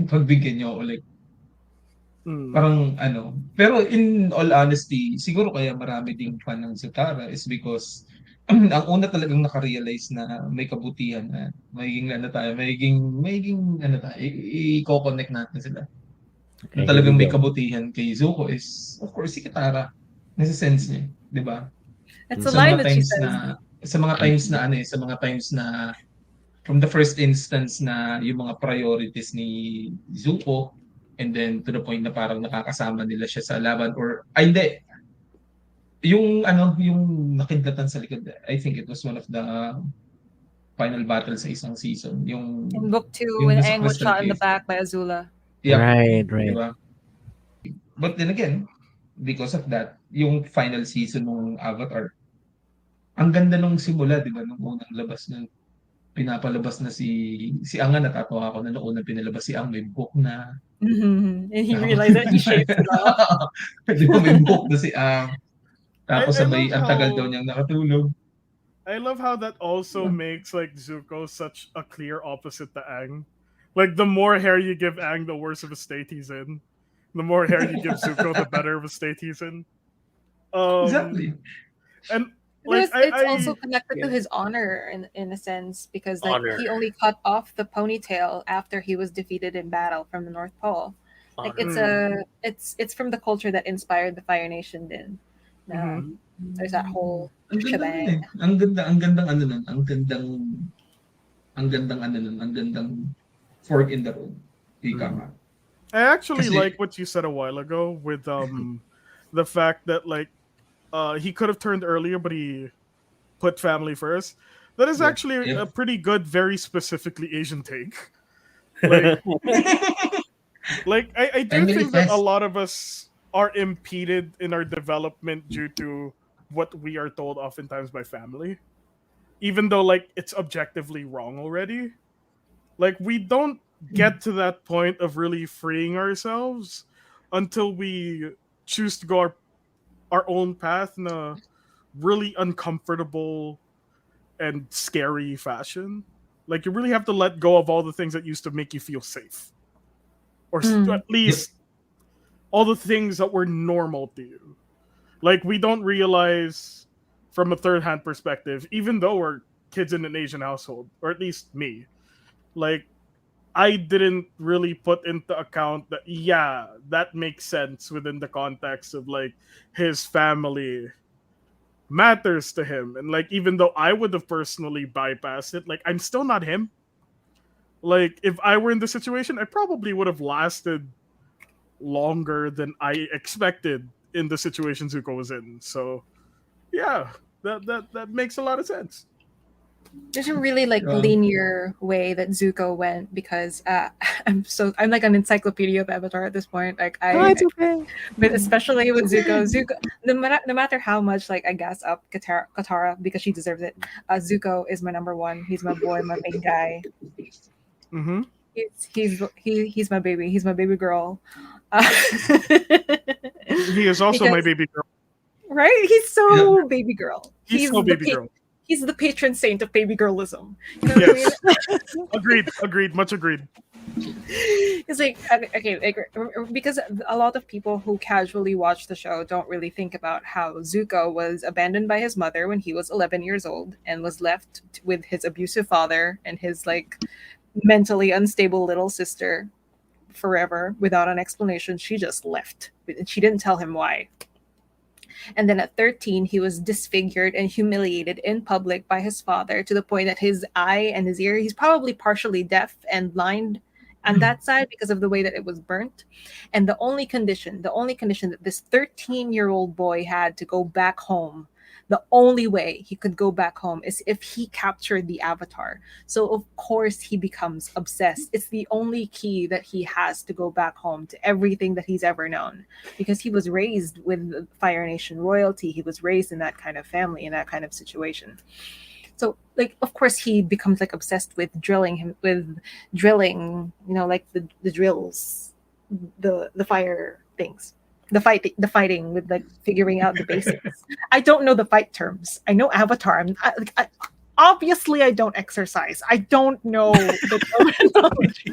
Pagbigyan niyo ako, like, parang pero in all honesty, siguro kaya marami ding fan ng Zutara is because ang una talagang nakarealize na may kabutihan na magiging i-connect natin sila. Na talagang may kabutihan kay Zuko is, of course, si Katara. Nasa-sense niya, di ba? That's a line that she says. Sa mga times na from the first instance na yung mga priorities ni Zuko, and then to the point na parang nakakasama nila siya sa laban, or hindi, yung nakidlatan sa likod, I think it was one of the final battles sa isang season, yung in book 2 when Aang was shot in the back by Azula. Yeah, right. Diba? But then again, because of that, yung final season ng Avatar, ang ganda nung simula, di ba? Nung unang labas na pinapalabas na si Aang, natatawa ako na nung unang pinalabas si Aang, may book na. And he realized that he shaved it off. Di ba, may book na si Aang. Tapos sabay, ang tagal daw niyang nakatulog. I love how that also makes like Zuko such a clear opposite to Aang. Like, the more hair you give Aang, the worse of a state he's in. The more hair you give Zuko, the better of a state he's in. Exactly. And like, it's also connected to his honor in a sense, because like he only cut off the ponytail after he was defeated in battle from the North Pole. Like, it's from the culture that inspired the Fire Nation. Then there's that whole shebang. Ang gandang fork in the road. I actually like what you said a while ago with the fact that like he could have turned earlier, but he put family first. That is actually a pretty good, very specifically Asian take. Like, like I do think that a lot of us are impeded in our development due to what we are told oftentimes by family, even though like it's objectively wrong already. Like, we don't get to that point of really freeing ourselves until we choose to go our own path in a really uncomfortable and scary fashion. Like, you really have to let go of all the things that used to make you feel safe, or at least all the things that were normal to you. Like, we don't realize from a third-hand perspective, even though we're kids in an Asian household, or at least me, like, I didn't really put into account that, that makes sense within the context of like his family matters to him. And like, even though I would have personally bypassed it, like, I'm still not him. Like, if I were in the situation, I probably would have lasted longer than I expected in the situation Zuko was in. So yeah, that makes a lot of sense. There's a really like linear way that Zuko went, because I'm like an encyclopedia of Avatar at this point. Like, it's okay. But especially with Zuko, no matter how much like I gas up Katara because she deserves it, Zuko is my number one. He's my boy, my main guy. Mm-hmm. He's my baby. He's my baby girl. He is also my baby girl. Right? He's so baby girl. He's so baby girl. He's the patron saint of baby girlism. You know what I mean? Agreed, much agreed. It's like, okay, like, because a lot of people who casually watch the show don't really think about how Zuko was abandoned by his mother when he was 11 years old and was left with his abusive father and his like mentally unstable little sister forever without an explanation. She just left. She didn't tell him why. And then at 13, he was disfigured and humiliated in public by his father to the point that his eye and his ear, he's probably partially deaf and blind on that side because of the way that it was burnt. And the only condition that this 13-year-old boy had to go back home, the only way he could go back home is if he captured the Avatar. So of course he becomes obsessed. It's the only key that he has to go back home to everything that he's ever known, because he was raised with Fire Nation royalty. He was raised in that kind of family, in that kind of situation. So like, of course he becomes like obsessed with drilling, like the drills, the fire things. The fighting with like figuring out the basics. I don't know the fight terms. I know Avatar. Obviously I don't exercise. I don't know the terminology.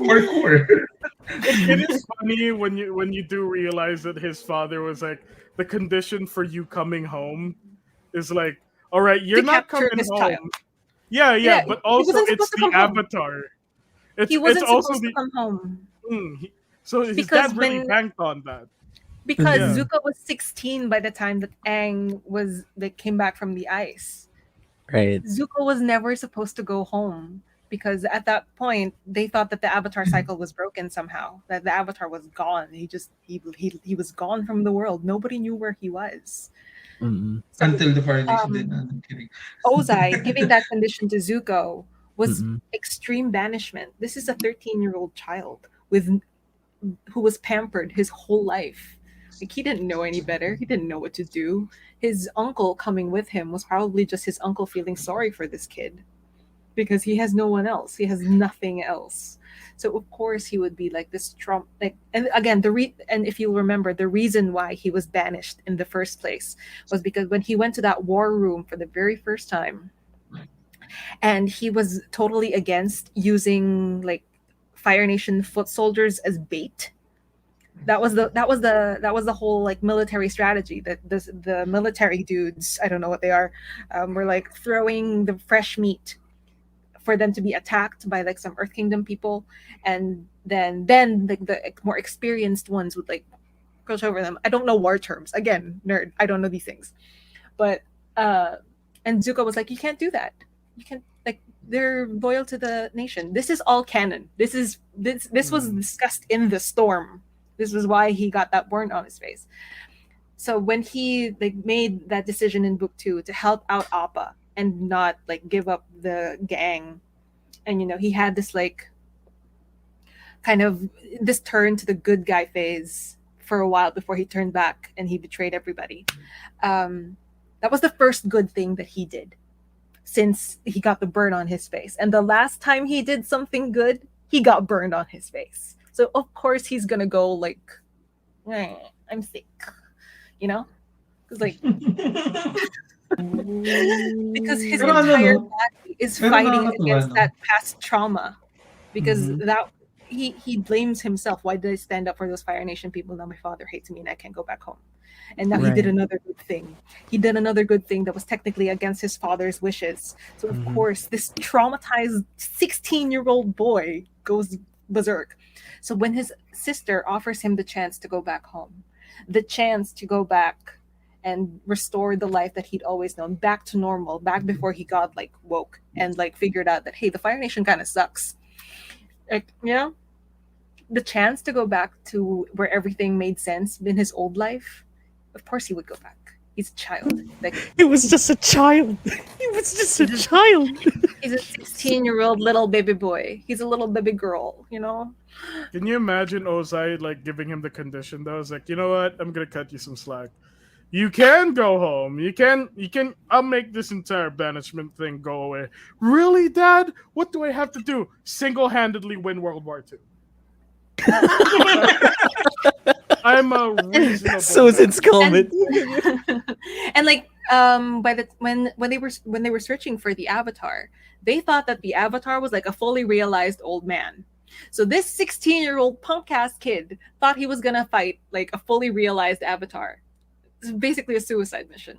Parkour. It is funny when you do realize that his father was like, the condition for you coming home is like, all right, you're To not capture coming his home. child. Yeah, he but also wasn't it's supposed to the come home. Avatar. He wasn't it's also supposed the to come home so his because dad really when- banked on that. because Yeah. Zuko was 16 by the time that Aang came back from the ice. Right. Zuko was never supposed to go home because at that point they thought that the Avatar cycle was broken somehow. That the Avatar was gone. He was gone from the world. Nobody knew where he was. Mm-mm. So, Until the Fire Nation did. I'm kidding. Ozai giving that condition to Zuko was Mm-mm. extreme banishment. This is a 13-year-old child who was pampered his whole life. Like, he didn't know any better. He didn't know what to do. His uncle coming with him was probably just his uncle feeling sorry for this kid because he has no one else. He has nothing else. So of course he would be like this Trump. And again, and if you'll remember, the reason why he was banished in the first place was because when he went to that war room for the very first time, and he was totally against using like Fire Nation foot soldiers as bait. That was the whole like military strategy that the military dudes, I don't know what they are, were like throwing the fresh meat for them to be attacked by like some Earth Kingdom people, and then the more experienced ones would like crush over them. I don't know war terms. Again, nerd. I don't know these things, but and Zuko was like, you can't do that. You can't, like, they're loyal to the nation. This is all canon. This was discussed in the storm. This was why he got that burn on his face. So when he like made that decision in book 2 to help out Appa and not like give up the gang, and he had this like kind of this turn to the good guy phase for a while before he turned back and he betrayed everybody. That was the first good thing that he did since he got the burn on his face. And the last time he did something good, he got burned on his face. So of course he's gonna go like, I'm sick, because like because his Pero entire no? body is Pero fighting nakakatuwa, against no? that past trauma. Because Mhm. that he blames himself. Why did I stand up for those Fire Nation people? Now my father hates me and I can't go back home. And now he did Right. another good thing. He did another good thing that was technically against his father's wishes. So of Mhm. course, this traumatized 16-year-old boy goes berserk. So when his sister offers him the chance to go back home, the chance to go back and restore the life that he'd always known, back to normal, back before he got like woke and like figured out that, hey, the Fire Nation kind of sucks. Like, the chance to go back to where everything made sense in his old life, of course he would go back. He's a child. Like, He was just a child. He was just a child. he's a 16-year-old little baby boy. He's a little baby girl, Can you imagine Ozai like giving him the condition that was like, you know what? I'm gonna cut you some slack. You can go home. You can. I'll make this entire banishment thing go away. Really, Dad? What do I have to do? Single-handedly win World War II. I'm a reasonable. So man. it's Comet. And like when they were searching for the Avatar, they thought that the Avatar was like a fully realized old man. So this 16-year-old punk ass kid thought he was gonna fight like a fully realized Avatar. It's basically a suicide mission.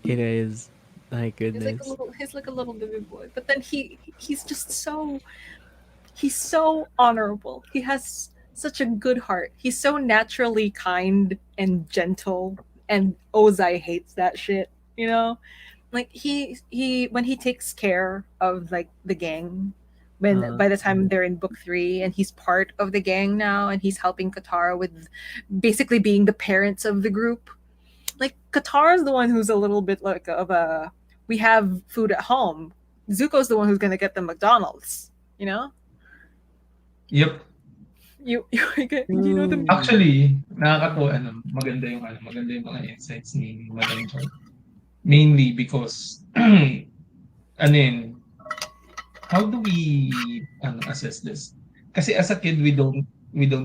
It is. My goodness. He's like a little baby boy. But then he's just he's so honorable. He has such a good heart. He's so naturally kind and gentle, and Ozai hates that shit, you know? Like he when he takes care of like the gang, when by the time they're in book 3 and he's part of the gang now and he's helping Katara with basically being the parents of the group. Like Katara's the one who's a little bit like of a we have food at home. Zuko's the one who's gonna get the McDonald's, you know? Yep. You know the Actually, nakakatuwa maganda yung mga insights ni Madam Choi. Mainly because how do we assess this? Kasi as a kid we don't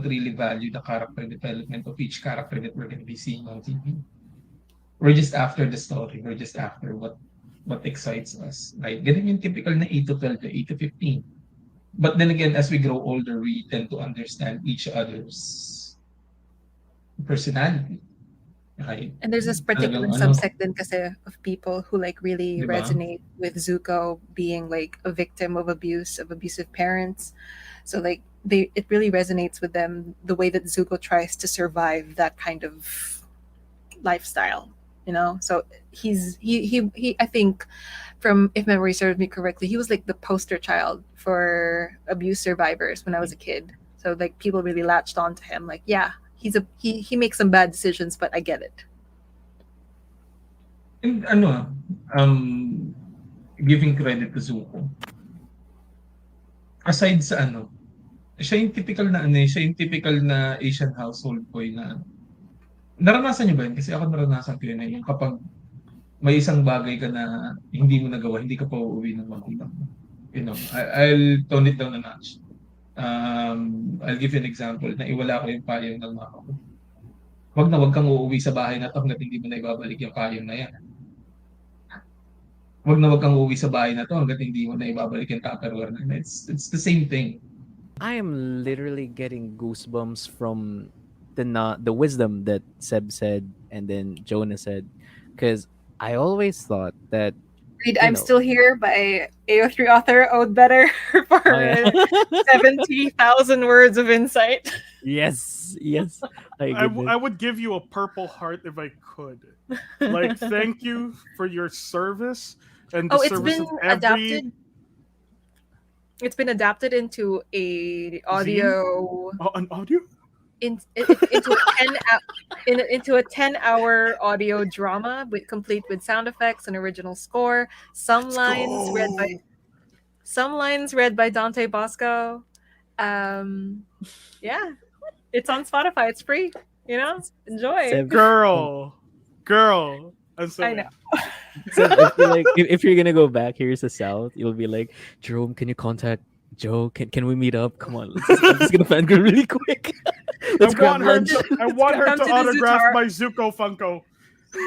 really value the character development of each character that we're going to be seeing on TV. We're just after the story. We're just after what excites us. Right? Ganun yung typical na 8 to 12 to 8 to 15. But then again, as we grow older, we tend to understand each other's personality. Right? And there's this particular subsect din kasi of people who like really resonate with Zuko being like a victim of abusive parents. So like it really resonates with them the way that Zuko tries to survive that kind of lifestyle, you know? So he I think, from if memory serves me correctly, he was like the poster child for abuse survivors when I was a kid. So like people really latched on to him. Like, yeah, he makes some bad decisions, but I get it. And giving credit to Zuko. Aside sa siya yung typical na Asian household boy na naranasan niyo ba yun? Kasi ako naranasan ko yun yung kapag may isang bagay ka na hindi mo nagawa, hindi ka pa uuwi ng magulang mo. You know, I'll tone it down a notch. I'll give you an example na iwala ko yung payong ng mama ko. Wag kang uuwi sa bahay na to hanggat hindi mo na ibabalik yung payong na yan. Wag kang uuwi sa bahay na to hanggat hindi mo na ibabalik yung Tupperware na yan. It's the same thing. I am literally getting goosebumps from the wisdom that Seb said and then Jonnah said, because I always thought that Read I'm Still Here by AO3 author Ode Better for 70,000 words of insight. Yes. I would give you a purple heart if I could. Like, thank you for your service and the service of adapted. It's been adapted into a audio. An audio? Into a 10-hour audio drama complete with sound effects and original score. Some lines read by Dante Bosco. Yeah, it's on Spotify. It's free. You know, enjoy. Girl. I know. So if you're gonna go back, here's the South. You'll be like, Jerome, can you contact Joe? Can we meet up? Come on, I'm just gonna fangirl really quick. I want her to autograph my Zuko Funko.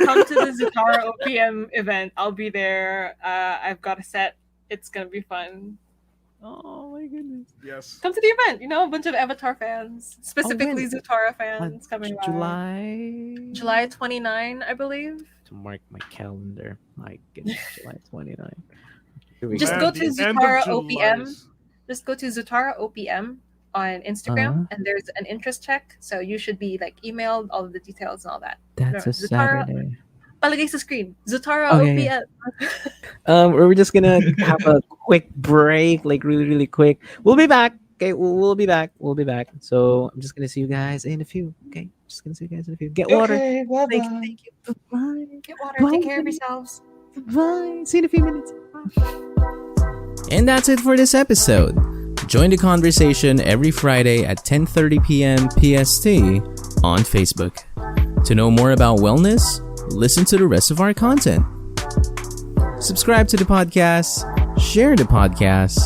Come to the Zutara OPM event. I'll be there. I've got a set. It's gonna be fun. Oh my goodness. Yes. Come to the event. You know, a bunch of Avatar fans, specifically Zutara fans coming by. July 29, I believe. To mark my calendar. My goodness, July 29. Just go to Zutara OPM. Just go to Zutara OPM on Instagram, and there's an interest check. So you should be like emailed all of the details and all that. That's a Saturday. Palagay sa screen. Zutara OPM. We're just gonna have a quick break, like really, really quick. We'll be back. Okay, we'll be back. So I'm just gonna see you guys in a few. Okay, just gonna see you guys in a few. Get water. Okay, bye-bye. Thank you. Bye. Get water. Bye. Take care of yourselves. Bye. See you in a few minutes. And that's it for this episode. Join the conversation every Friday at 10:30 p.m. PST on Facebook. To know more about wellness, listen to the rest of our content. Subscribe to the podcast, share the podcast,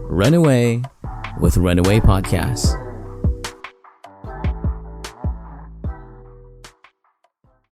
Runaway with Runaway Podcast.